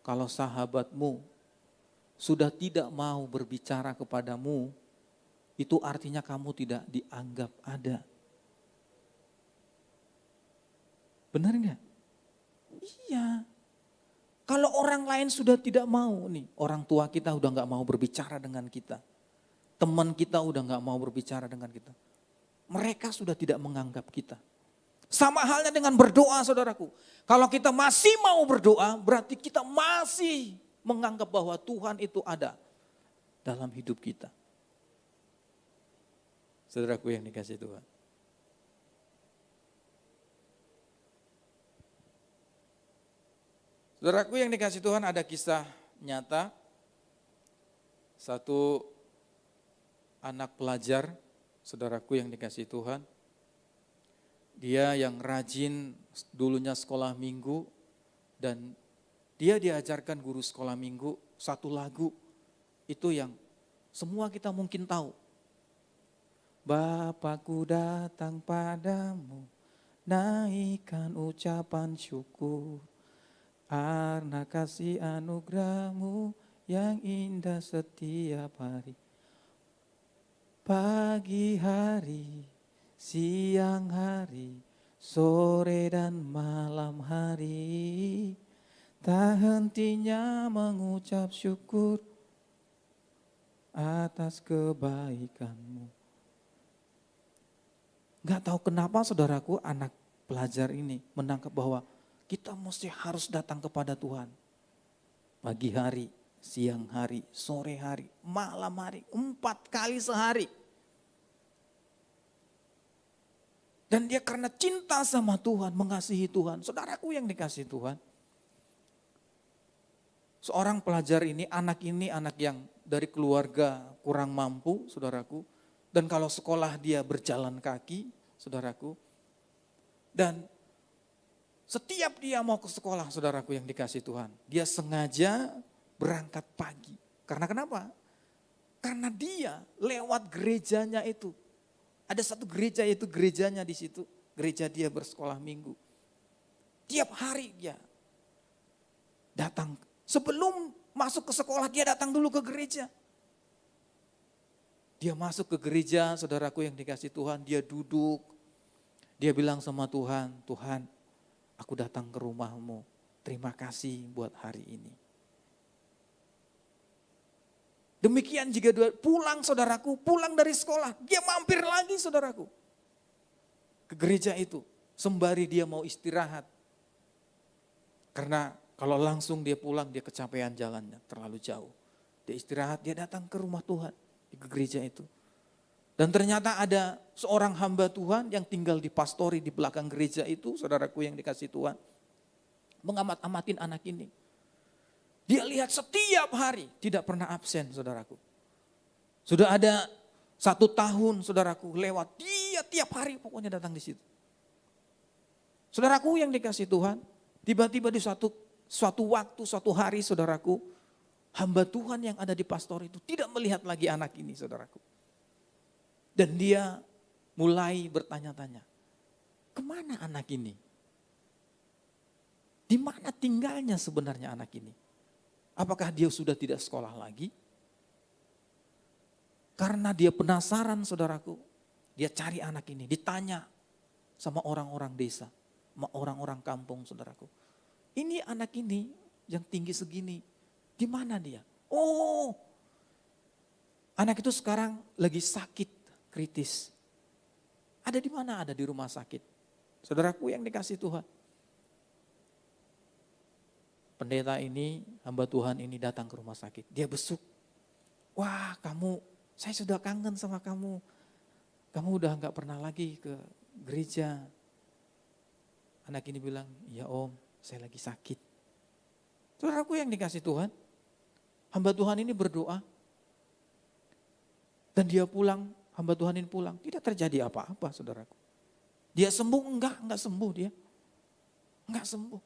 kalau sahabatmu sudah tidak mau berbicara kepadamu, itu artinya kamu tidak dianggap ada. Benar enggak? Iya. Kalau orang lain sudah tidak mau nih, orang tua kita udah gak mau berbicara dengan kita. Teman kita udah gak mau berbicara dengan kita. Mereka sudah tidak menganggap kita. Sama halnya dengan berdoa, saudaraku. Kalau kita masih mau berdoa, berarti kita masih menganggap bahwa Tuhan itu ada dalam hidup kita. Saudaraku yang dikasih Tuhan. Saudaraku yang dikasih Tuhan, ada kisah nyata. Satu anak pelajar, saudaraku yang dikasih Tuhan. Dia yang rajin dulunya sekolah minggu dan dia diajarkan guru sekolah minggu satu lagu itu yang semua kita mungkin tahu. Bapakku datang padamu, naikkan ucapan syukur. Karena kasih anugerahmu yang indah setiap hari. Pagi hari, siang hari, sore dan malam hari, tak hentinya mengucap syukur atas kebaikanmu. Gak tahu kenapa saudaraku anak pelajar ini menangkap bahwa kita mesti harus datang kepada Tuhan. Pagi hari, siang hari, sore hari, malam hari, 4 kali sehari. Dan dia karena cinta sama Tuhan, mengasihi Tuhan. Saudaraku yang dikasihi Tuhan. Seorang pelajar ini anak yang dari keluarga kurang mampu, saudaraku. Dan kalau sekolah dia berjalan kaki, saudaraku. Dan setiap dia mau ke sekolah, saudaraku yang dikasih Tuhan, dia sengaja berangkat pagi. Karena kenapa? Karena dia lewat gerejanya itu. Ada satu gereja, yaitu gerejanya di situ. Gereja dia bersekolah minggu. Tiap hari dia datang. Sebelum masuk ke sekolah, dia datang dulu ke gereja. Dia masuk ke gereja, saudaraku yang dikasih Tuhan, dia duduk. Dia bilang sama Tuhan, Tuhan, aku datang ke rumahmu, terima kasih buat hari ini. Demikian jika pulang saudaraku, pulang dari sekolah, dia mampir lagi saudaraku. Ke gereja itu, sembari dia mau istirahat. Karena kalau langsung dia pulang, dia kecapean jalannya, terlalu jauh. Dia istirahat, dia datang ke rumah Tuhan, ke gereja itu. Dan ternyata ada seorang hamba Tuhan yang tinggal di pastori di belakang gereja itu, saudaraku yang dikasih Tuhan. Mengamat-amatin anak ini. Dia lihat setiap hari, tidak pernah absen saudaraku. Sudah ada 1 tahun saudaraku lewat, dia tiap hari pokoknya datang di situ. Saudaraku yang dikasih Tuhan, tiba-tiba di suatu waktu, suatu hari saudaraku, hamba Tuhan yang ada di pastori itu tidak melihat lagi anak ini saudaraku. Dan dia mulai bertanya-tanya, kemana anak ini? Di mana tinggalnya sebenarnya anak ini? Apakah dia sudah tidak sekolah lagi? Karena dia penasaran saudaraku, dia cari anak ini, ditanya sama orang-orang desa, sama orang-orang kampung, saudaraku. Ini anak ini yang tinggi segini, di mana dia? Oh, anak itu sekarang lagi sakit kritis. Ada di mana? Ada di rumah sakit. Saudaraku yang dikasih Tuhan. Pendeta ini, hamba Tuhan ini datang ke rumah sakit. Dia besuk. Wah, saya sudah kangen sama kamu. Kamu udah gak pernah lagi ke gereja. Anak ini bilang, iya om, saya lagi sakit. Saudaraku yang dikasih Tuhan, hamba Tuhan ini berdoa. Dan dia pulang, hamba Tuhan ini pulang. Tidak terjadi apa-apa, saudaraku. Dia sembuh? Enggak sembuh dia. Enggak sembuh.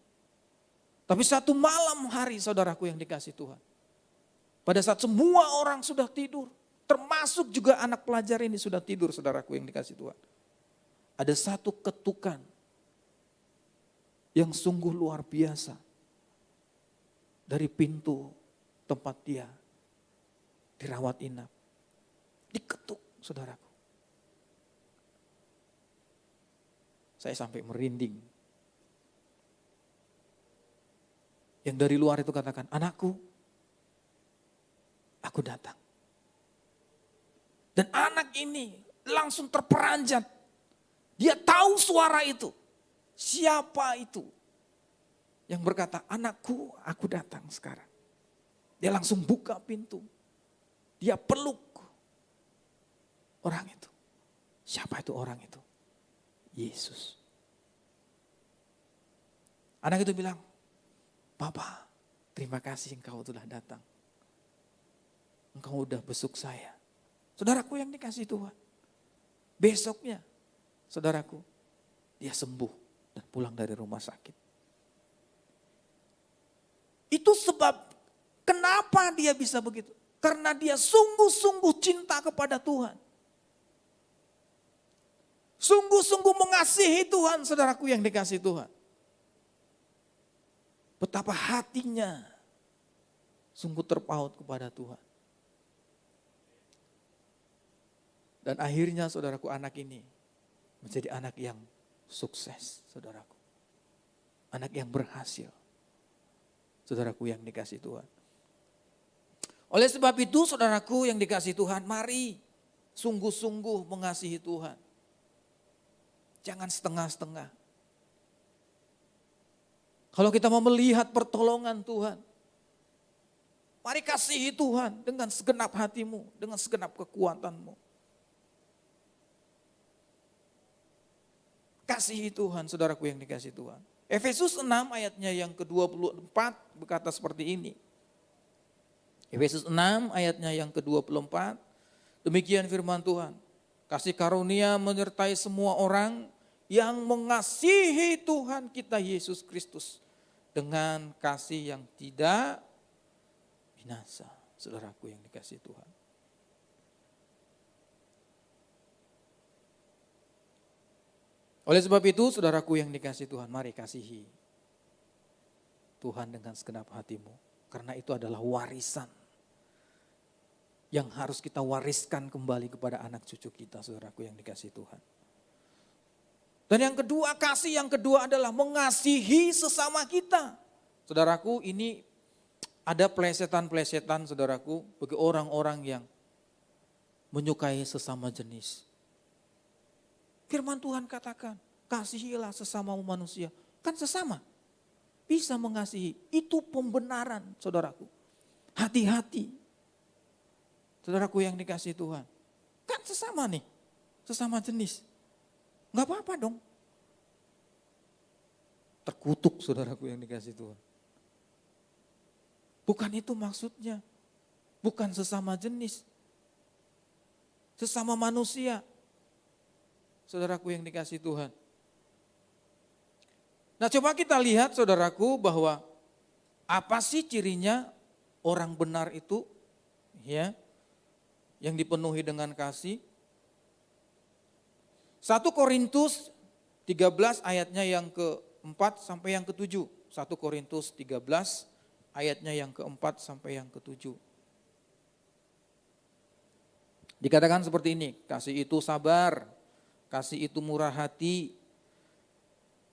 Tapi satu malam hari, saudaraku yang dikasih Tuhan. Pada saat semua orang sudah tidur, termasuk juga anak pelajar ini sudah tidur, saudaraku yang dikasih Tuhan. Ada satu ketukan yang sungguh luar biasa dari pintu tempat dia dirawat inap. Diketuk, saudaraku. Saya sampai merinding. Yang dari luar itu katakan, anakku, aku datang. Dan anak ini langsung terperanjat. Dia tahu suara itu. Siapa itu? Yang berkata, anakku, aku datang sekarang. Dia langsung buka pintu. Dia peluk orang itu. Siapa itu orang itu? Yesus. Anak itu bilang, Papa, terima kasih engkau telah datang. Engkau udah besuk saya. Saudaraku yang dikasih Tuhan. Besoknya, saudaraku, dia sembuh dan pulang dari rumah sakit. Itu sebab kenapa dia bisa begitu. Karena dia sungguh-sungguh cinta kepada Tuhan. Sungguh-sungguh mengasihi Tuhan, saudaraku yang dikasih Tuhan. Betapa hatinya sungguh terpaut kepada Tuhan. Dan akhirnya saudaraku anak ini menjadi anak yang sukses, saudaraku. Anak yang berhasil. Saudaraku yang dikasih Tuhan. Oleh sebab itu saudaraku yang dikasih Tuhan, mari sungguh-sungguh mengasihi Tuhan. Jangan setengah-setengah. Kalau kita mau melihat pertolongan Tuhan, mari kasihi Tuhan dengan segenap hatimu, dengan segenap kekuatanmu. Kasihi Tuhan, saudaraku yang dikasih Tuhan. Efesus 6 ayatnya yang ke-24 berkata seperti ini. Efesus 6 ayatnya yang ke-24, demikian firman Tuhan. Kasih karunia menyertai semua orang yang mengasihi Tuhan kita Yesus Kristus dengan kasih yang tidak binasa, saudaraku yang dikasih Tuhan. Oleh sebab itu, saudaraku yang dikasih Tuhan, mari kasihi Tuhan dengan segenap hatimu. Karena itu adalah warisan yang harus kita wariskan kembali kepada anak cucu kita, saudaraku yang dikasih Tuhan. Dan yang kedua, kasih yang kedua adalah mengasihi sesama kita. Saudaraku, ini ada plesetan-plesetan, saudaraku, bagi orang-orang yang menyukai sesama jenis. Firman Tuhan katakan, kasihilah sesama manusia. Kan sesama, bisa mengasihi. Itu pembenaran, saudaraku. Hati-hati, saudaraku yang dikasih Tuhan. Kan sesama nih, sesama jenis. Enggak apa-apa dong. Terkutuk, saudaraku yang dikasih Tuhan. Bukan itu maksudnya. Bukan sesama jenis. Sesama manusia. Saudaraku yang dikasih Tuhan. Nah, coba kita lihat, saudaraku, bahwa apa sih cirinya orang benar itu, ya, yang dipenuhi dengan kasih. 1 Korintus 13 ayatnya yang ke-4 sampai yang ke-7. 1 Korintus 13 ayatnya yang ke-4 sampai yang ke-7. Dikatakan seperti ini, kasih itu sabar, kasih itu murah hati,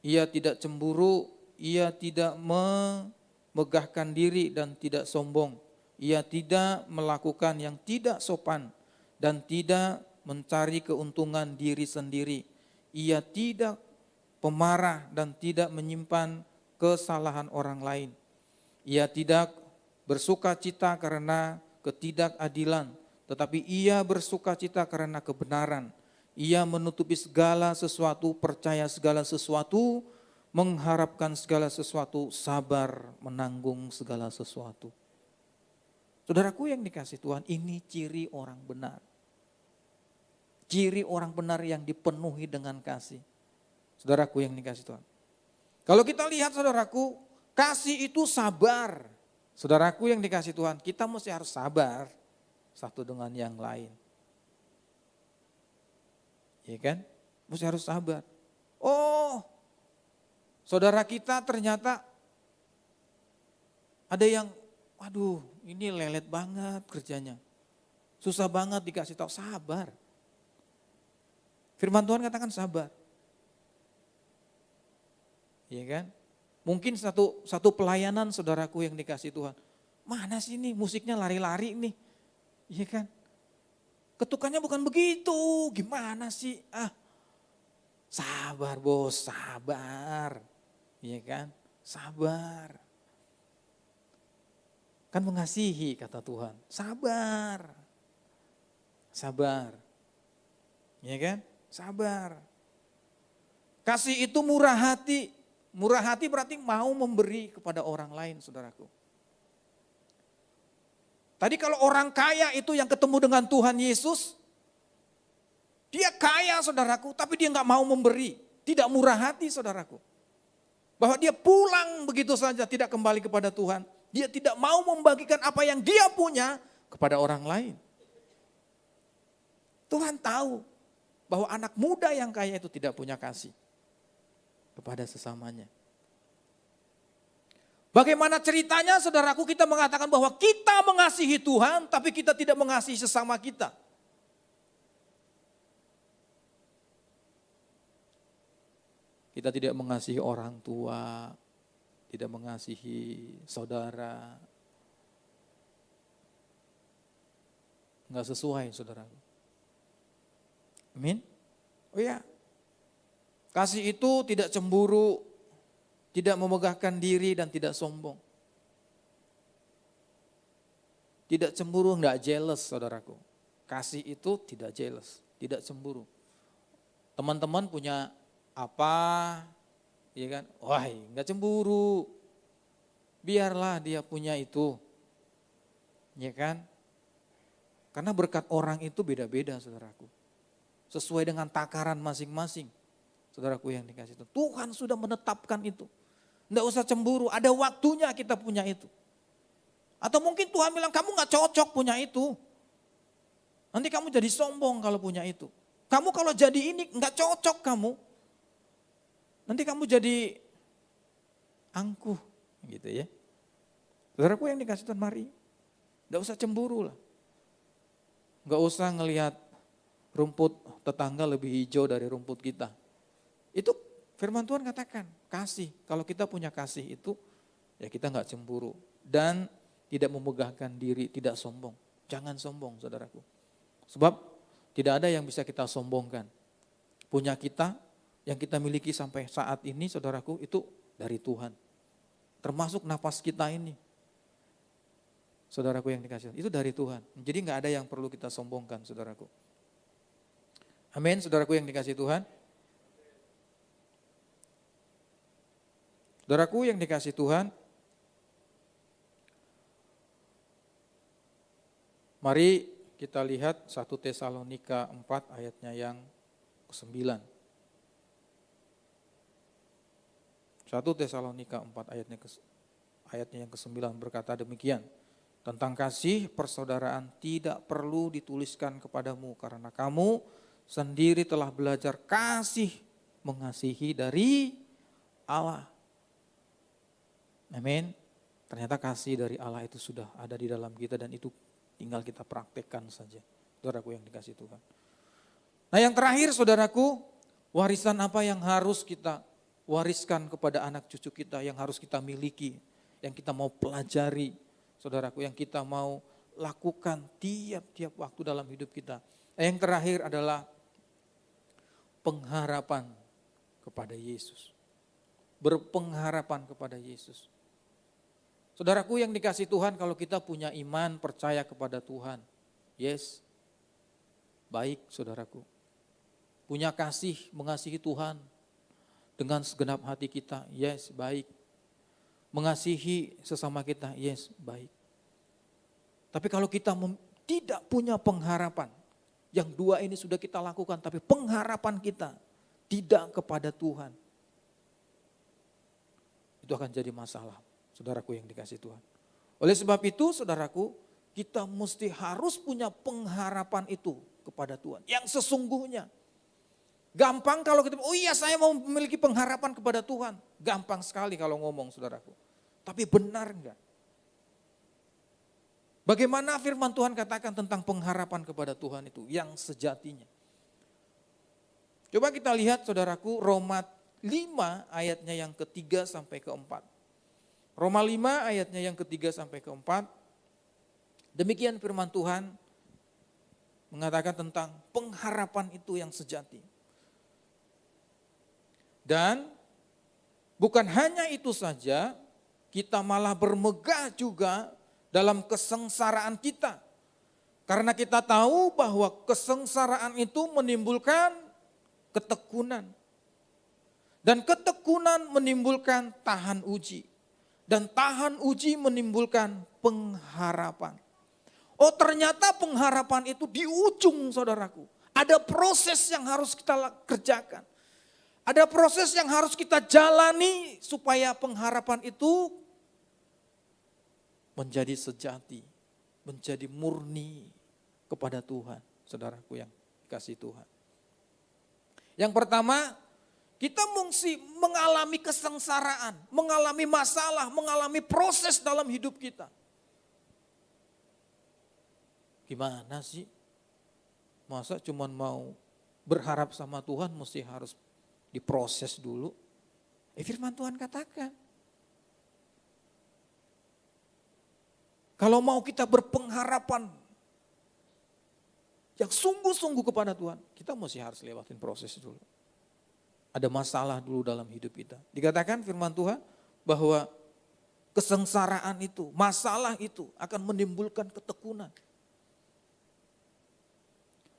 ia tidak cemburu, ia tidak memegahkan diri dan tidak sombong. Ia tidak melakukan yang tidak sopan dan tidak mencari keuntungan diri sendiri. Ia tidak pemarah dan tidak menyimpan kesalahan orang lain. Ia tidak bersuka cita karena ketidakadilan, tetapi ia bersuka cita karena kebenaran. Ia menutupi segala sesuatu, percaya segala sesuatu, mengharapkan segala sesuatu, sabar menanggung segala sesuatu. Saudaraku yang dikasih Tuhan, ini ciri orang benar. Ciri orang benar yang dipenuhi dengan kasih. Saudaraku yang dikasih Tuhan. Kalau kita lihat saudaraku, kasih itu sabar. Saudaraku yang dikasih Tuhan, kita mesti harus sabar satu dengan yang lain. Iya kan? Mesti harus sabar. Oh, saudara kita ternyata ada yang, aduh ini lelet banget kerjanya. Susah banget dikasih tahu, sabar. Firman Tuhan katakan sabar. Iya kan? Mungkin satu pelayanan saudaraku yang dikasih Tuhan. Mana sih ini musiknya lari-lari nih. Iya kan? Ketukannya bukan begitu, gimana sih? Sabar bos, sabar. Iya kan? Sabar. Kan mengasihi kata Tuhan, sabar. Sabar. Iya kan? Sabar. Kasih itu murah hati. Murah hati berarti mau memberi kepada orang lain, saudaraku. Tadi kalau orang kaya itu yang ketemu dengan Tuhan Yesus, dia kaya saudaraku, tapi dia nggak mau memberi. Tidak murah hati saudaraku. Bahwa dia pulang begitu saja, tidak kembali kepada Tuhan. Dia tidak mau membagikan apa yang dia punya kepada orang lain. Tuhan tahu bahwa anak muda yang kaya itu tidak punya kasih kepada sesamanya. Bagaimana ceritanya saudaraku kita mengatakan bahwa kita mengasihi Tuhan tapi kita tidak mengasihi sesama kita. Kita tidak mengasihi orang tua, tidak mengasihi saudara. Enggak sesuai saudaraku. Amin. Oh ya. Kasih itu tidak cemburu, tidak memegahkan diri dan tidak sombong. Tidak cemburu, enggak jealous saudaraku. Kasih itu tidak jealous, tidak cemburu. Teman-teman punya apa, ya kan? Wah, enggak cemburu. Biarlah dia punya itu. Ya kan? Karena berkat orang itu beda-beda saudaraku. Sesuai dengan takaran masing-masing. Saudaraku yang dikasih Tuhan. Tuhan sudah menetapkan itu. Enggak usah cemburu, ada waktunya kita punya itu. Atau mungkin Tuhan bilang kamu gak cocok punya itu. Nanti kamu jadi sombong kalau punya itu. Kamu kalau jadi ini gak cocok kamu. Nanti kamu jadi angkuh gitu ya. Saudaraku yang dikasih Tuhan, mari. Gak usah cemburu lah. Gak usah ngelihat rumput tetangga lebih hijau dari rumput kita. Itu firman Tuhan katakan, kasih. Kalau kita punya kasih itu, ya kita gak cemburu. Dan tidak memegahkan diri, tidak sombong. Jangan sombong saudaraku. Sebab tidak ada yang bisa kita sombongkan. Punya kita, yang kita miliki sampai saat ini saudaraku, itu dari Tuhan. Termasuk napas kita ini. Saudaraku yang dikasih, itu dari Tuhan. Jadi gak ada yang perlu kita sombongkan saudaraku. Amin, saudaraku yang dikasih Tuhan. Saudaraku yang dikasih Tuhan, mari kita lihat 1 Tesalonika 4 ayatnya yang ke-9. 1 Tesalonika 4 ayatnya yang ke-9 berkata demikian. Tentang kasih persaudaraan tidak perlu dituliskan kepadamu karena kamu sendiri telah belajar kasih mengasihi dari Allah. Amin. Ternyata kasih dari Allah itu sudah ada di dalam kita dan itu tinggal kita praktekkan saja. Saudaraku yang dikasih Tuhan. Nah yang terakhir saudaraku, warisan apa yang harus kita wariskan kepada anak cucu kita, yang harus kita miliki, yang kita mau pelajari, saudaraku, yang kita mau lakukan tiap-tiap waktu dalam hidup kita. Yang terakhir adalah pengharapan kepada Yesus. Berpengharapan kepada Yesus. Saudaraku yang dikasih Tuhan, kalau kita punya iman, percaya kepada Tuhan, yes, baik saudaraku. Punya kasih, mengasihi Tuhan dengan segenap hati kita, yes, baik. Mengasihi sesama kita, yes, baik. Tapi kalau kita tidak punya pengharapan, yang dua ini sudah kita lakukan, tapi pengharapan kita tidak kepada Tuhan, itu akan jadi masalah, saudaraku yang dikasih Tuhan. Oleh sebab itu, saudaraku, kita mesti harus punya pengharapan itu kepada Tuhan, yang sesungguhnya. Gampang kalau kita, oh iya saya mau memiliki pengharapan kepada Tuhan. Gampang sekali kalau ngomong, saudaraku. Tapi benar enggak? Bagaimana firman Tuhan katakan tentang pengharapan kepada Tuhan itu yang sejatinya? Coba kita lihat saudaraku, Roma 5 ayatnya yang ketiga sampai keempat. Roma 5 ayatnya yang ketiga sampai keempat. Demikian firman Tuhan mengatakan tentang pengharapan itu yang sejati. Dan bukan hanya itu saja, kita malah bermegah juga dalam kesengsaraan kita. Karena kita tahu bahwa kesengsaraan itu menimbulkan ketekunan. Dan ketekunan menimbulkan tahan uji. Dan tahan uji menimbulkan pengharapan. Oh ternyata pengharapan itu di ujung saudaraku. Ada proses yang harus kita kerjakan. Ada proses yang harus kita jalani supaya pengharapan itu menjadi sejati, menjadi murni kepada Tuhan, saudaraku yang dikasihi Tuhan. Yang pertama, kita mesti mengalami kesengsaraan, mengalami masalah, mengalami proses dalam hidup kita. Gimana sih? Masa cuman mau berharap sama Tuhan mesti harus diproses dulu. Firman Tuhan katakan. Kalau mau kita berpengharapan yang sungguh-sungguh kepada Tuhan, kita mesti harus lewatin proses dulu. Ada masalah dulu dalam hidup kita. Dikatakan firman Tuhan bahwa kesengsaraan itu, masalah itu akan menimbulkan ketekunan.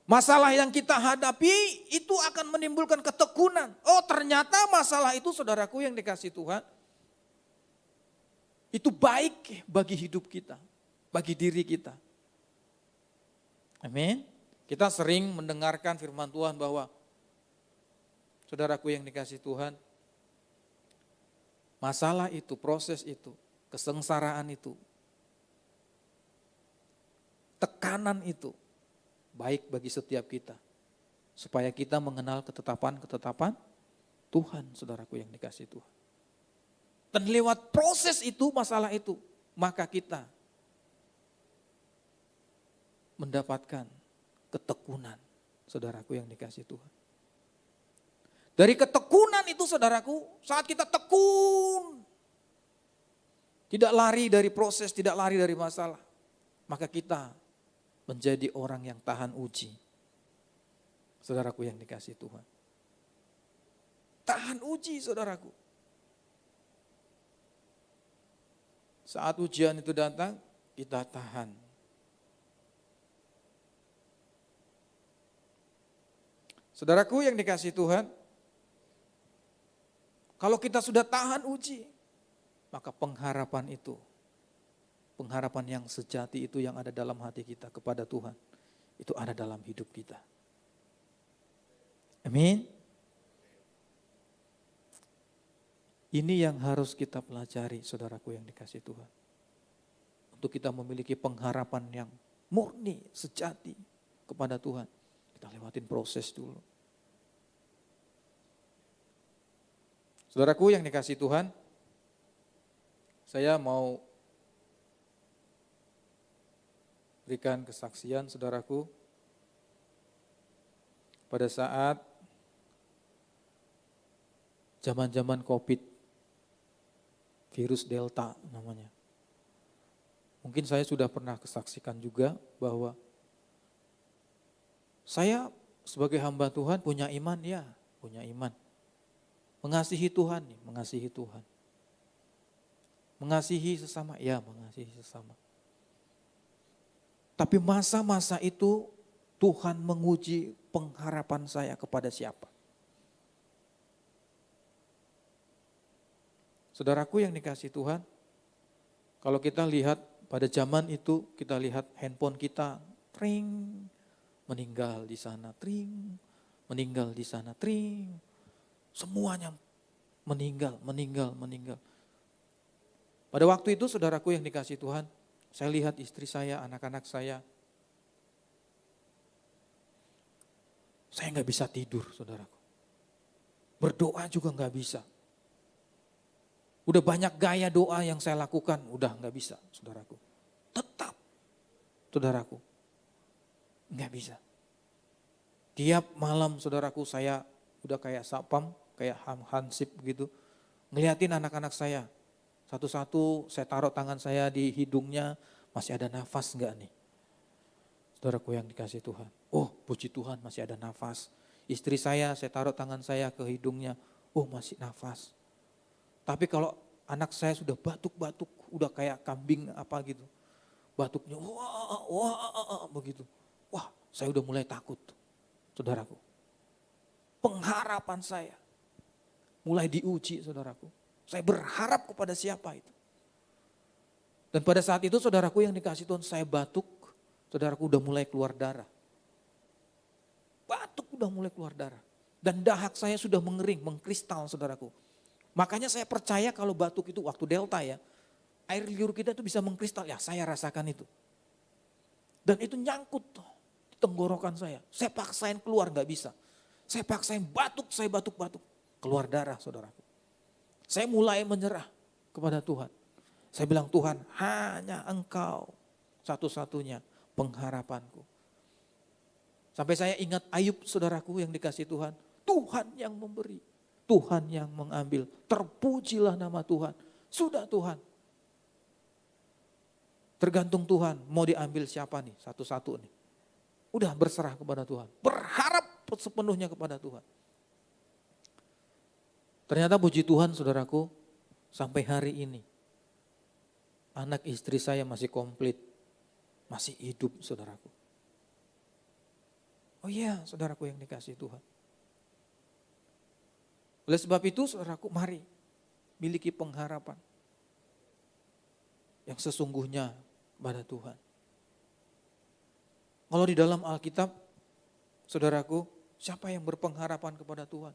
Masalah yang kita hadapi itu akan menimbulkan ketekunan. Oh ternyata masalah itu saudaraku yang dikasih Tuhan, itu baik bagi hidup kita, bagi diri kita. Amin. Kita sering mendengarkan firman Tuhan bahwa, saudaraku yang dikasih Tuhan, masalah itu, proses itu, kesengsaraan itu, tekanan itu, baik bagi setiap kita. Supaya kita mengenal ketetapan-ketetapan Tuhan, saudaraku yang dikasih Tuhan. Dan lewat proses itu, masalah itu, maka kita mendapatkan ketekunan, saudaraku yang dikasih Tuhan. Dari ketekunan itu, saudaraku, saat kita tekun, tidak lari dari proses, tidak lari dari masalah, maka kita menjadi orang yang tahan uji. Saudaraku yang dikasih Tuhan. Tahan uji, saudaraku. Saat ujian itu datang, kita tahan. Saudaraku yang dikasih Tuhan, kalau kita sudah tahan uji, maka pengharapan itu, pengharapan yang sejati itu yang ada dalam hati kita kepada Tuhan, itu ada dalam hidup kita. Amin. Ini yang harus kita pelajari, saudaraku yang dikasih Tuhan. Untuk kita memiliki pengharapan yang murni, sejati kepada Tuhan, kita lewatin proses dulu. Saudaraku yang dikasih Tuhan, saya mau berikan kesaksian, saudaraku, pada saat zaman-zaman COVID, virus Delta namanya. Mungkin saya sudah pernah kesaksikan juga bahwa saya sebagai hamba Tuhan punya iman, ya punya iman. Mengasihi Tuhan, mengasihi Tuhan. Mengasihi sesama, ya mengasihi sesama. Tapi masa-masa itu Tuhan menguji pengharapan saya kepada siapa. Saudaraku yang dikasihi Tuhan, kalau kita lihat pada zaman itu, kita lihat handphone kita, tring, meninggal di sana, tring, meninggal di sana, tring. Semuanya meninggal. Pada waktu itu saudaraku yang dikasihi Tuhan, saya lihat istri saya, anak-anak saya nggak bisa tidur saudaraku. Berdoa juga nggak bisa. Udah banyak gaya doa yang saya lakukan, udah nggak bisa saudaraku. Tetap saudaraku, nggak bisa. Tiap malam saudaraku saya udah kayak sapam, kayak hansip begitu. Ngeliatin anak-anak saya, satu-satu saya taruh tangan saya di hidungnya, masih ada nafas nggak nih? Saudaraku yang dikasihi Tuhan, oh puji Tuhan masih ada nafas. Istri saya taruh tangan saya ke hidungnya, oh masih nafas. Tapi kalau anak saya sudah batuk-batuk, udah kayak kambing apa gitu. Batuknya wah begitu. Wah saya udah mulai takut saudaraku. Pengharapan saya mulai diuji saudaraku. Saya berharap kepada siapa itu. Dan pada saat itu saudaraku yang dikasihi Tuhan, saya batuk, saudaraku udah mulai keluar darah. Batuk udah mulai keluar darah. Dan dahak saya sudah mengering, mengkristal saudaraku. Makanya saya percaya kalau batuk itu waktu Delta ya, air liur kita itu bisa mengkristal. Ya saya rasakan itu. Dan itu nyangkut di tenggorokan saya. Saya paksain keluar gak bisa. Saya paksain batuk, saya batuk-batuk. Keluar darah saudaraku. Saya mulai menyerah kepada Tuhan. Saya bilang Tuhan hanya Engkau satu-satunya pengharapanku. Sampai saya ingat Ayub saudaraku yang dikasihi Tuhan. Tuhan yang memberi. Tuhan yang mengambil, terpujilah nama Tuhan. Sudah Tuhan. Tergantung Tuhan, mau diambil siapa nih, satu-satu nih. Udah berserah kepada Tuhan, berharap sepenuhnya kepada Tuhan. Ternyata puji Tuhan saudaraku, sampai hari ini, anak istri saya masih komplit, masih hidup saudaraku. Oh iya saudaraku yang dikasihi Tuhan. Oleh sebab itu saudaraku mari miliki pengharapan yang sesungguhnya pada Tuhan. Kalau di dalam Alkitab saudaraku siapa yang berpengharapan kepada Tuhan?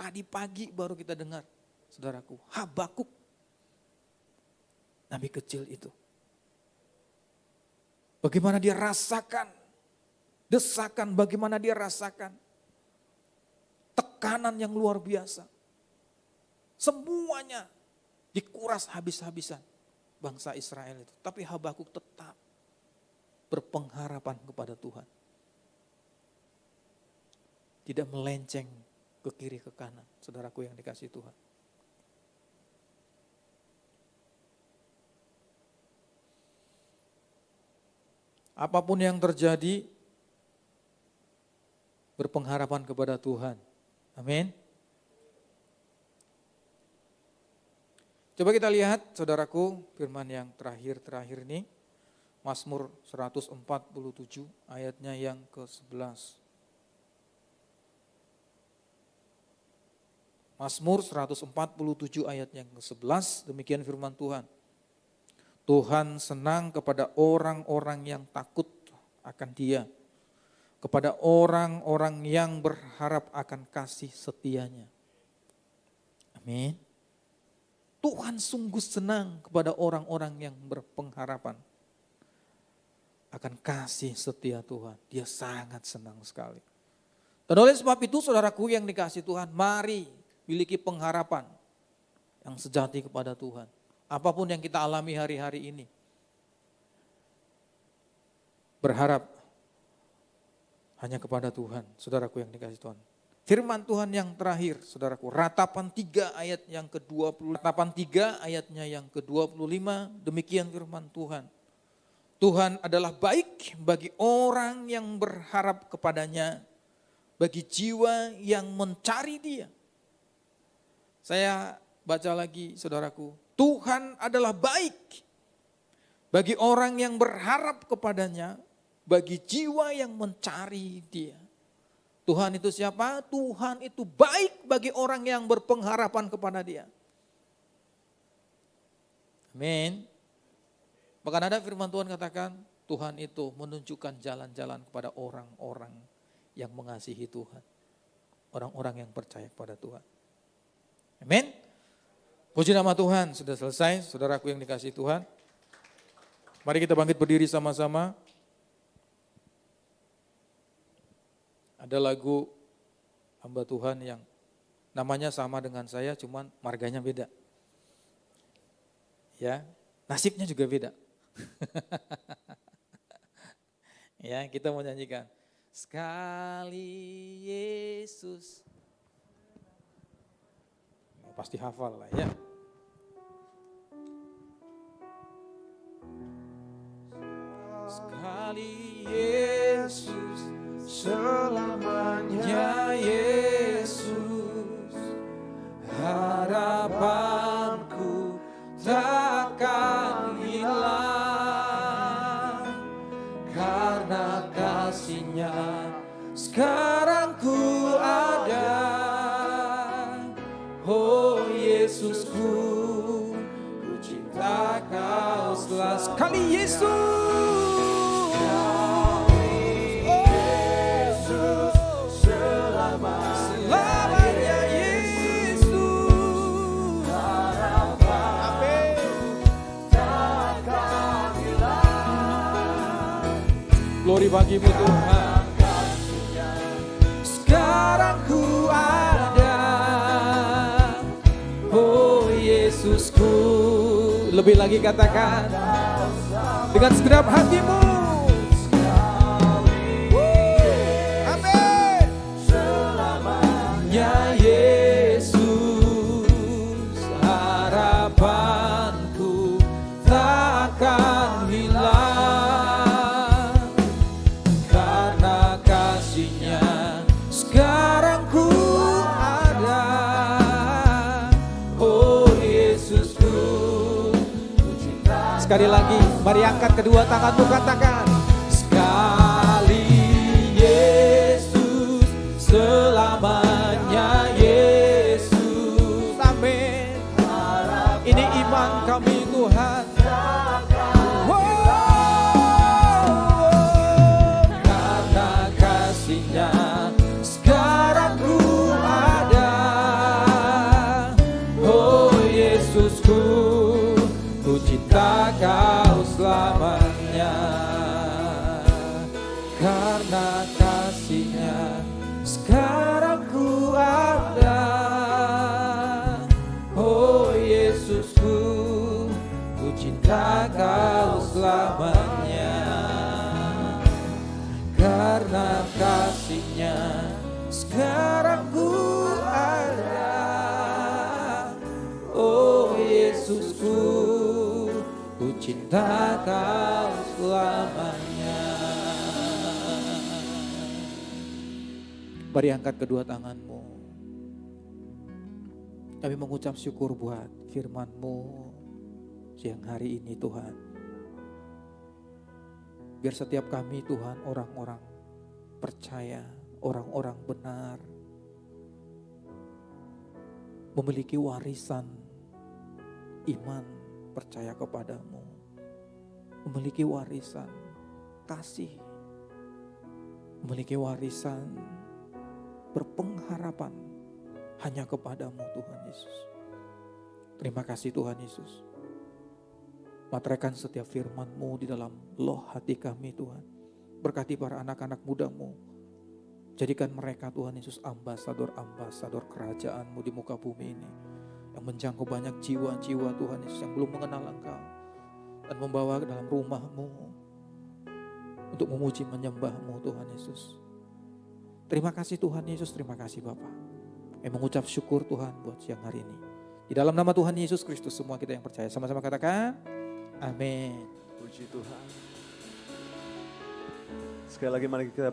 Tadi pagi baru kita dengar saudaraku Habakuk. Nabi kecil itu. Bagaimana dia rasakan desakan, bagaimana dia rasakan tekanan yang luar biasa. Semuanya dikuras habis-habisan bangsa Israel itu. Tapi Habakuk tetap berpengharapan kepada Tuhan. Tidak melenceng ke kiri ke kanan, saudaraku yang dikasihi Tuhan. Apapun yang terjadi, berpengharapan kepada Tuhan. Amin. Coba kita lihat saudaraku firman yang terakhir ini. Mazmur 147 ayatnya yang ke-11. Mazmur 147 ayat yang ke-11, demikian firman Tuhan. Tuhan senang kepada orang-orang yang takut akan Dia, kepada orang-orang yang berharap akan kasih setianya. Amin. Tuhan sungguh senang kepada orang-orang yang berpengharapan akan kasih setia Tuhan. Dia sangat senang sekali. Dan oleh sebab itu saudaraku yang dikasihi Tuhan, mari miliki pengharapan yang sejati kepada Tuhan. Apapun yang kita alami hari-hari ini. Berharap hanya kepada Tuhan, saudaraku yang dikasihi Tuhan. Firman Tuhan yang terakhir, saudaraku, Ratapan 3 ayat yang ke-20. Ratapan 3 ayatnya yang ke-25, demikian firman Tuhan. Tuhan adalah baik bagi orang yang berharap kepadanya, bagi jiwa yang mencari Dia. Saya baca lagi, saudaraku. Tuhan adalah baik bagi orang yang berharap kepadanya, bagi jiwa yang mencari Dia. Tuhan itu siapa? Tuhan itu baik bagi orang yang berpengharapan kepada Dia. Amin. Bahkan ada firman Tuhan katakan, Tuhan itu menunjukkan jalan-jalan kepada orang-orang yang mengasihi Tuhan. Orang-orang yang percaya kepada Tuhan. Amin. Puji nama Tuhan, sudah selesai, saudaraku yang dikasihi Tuhan. Mari kita bangkit berdiri sama-sama. Ada lagu hamba Tuhan yang namanya sama dengan saya, cuman marganya beda. Ya, nasibnya juga beda. Ya, kita mau nyanyikan. Sekali Yesus. Pasti hafal lah ya. Sekali Yesus, selamanya Yesus, harapanku takkan hilang, karena kasih-Nya sekarang ku ada. Oh Yesusku, ku cinta Kau sekali Yesus. Glory bagimu Tuhan. Sekarang ku ada. Oh Yesusku. Lebih lagi katakan. Dengan segenap hatimu. Amin. Selamanya Yesus. Harapanku takkan hilang. Sekali lagi, mari angkat kedua tanganmu, katakan. Sekali Yesus, selamanya Yesus. Amin. Ini iman kami Tuhan. Karena kasih-Nya sekarang ku ada. Oh Yesusku, ku cinta Kau selamanya, karena kasih-Nya sekarang ku ada. Oh Yesusku, ku cinta Kau selamanya, karena kasih-Nya sekarang ku ada. Oh Yesusku, ku cinta Kau selamanya. Mari angkat kedua tanganmu. Kami mengucap syukur buat firman-Mu siang hari ini Tuhan. Biar setiap kami Tuhan orang-orang percaya, orang-orang benar, memiliki warisan iman percaya kepadamu, memiliki warisan kasih, memiliki warisan berpengharapan hanya kepadamu Tuhan Yesus. Terima kasih Tuhan Yesus. Materaikan setiap firman-Mu di dalam loh hati kami Tuhan. Berkati para anak-anak muda-Mu. Jadikan mereka Tuhan Yesus ambasador-ambasador kerajaan-Mu di muka bumi ini. Yang menjangkau banyak jiwa-jiwa Tuhan Yesus yang belum mengenal Engkau. Dan membawa ke dalam rumah-Mu. Untuk memuji menyembah-Mu Tuhan Yesus. Terima kasih Tuhan Yesus, terima kasih Bapak. Kami mengucap syukur Tuhan buat siang hari ini. Di dalam nama Tuhan Yesus Kristus semua kita yang percaya sama-sama katakan amin. Puji Tuhan. Sekali lagi mari kita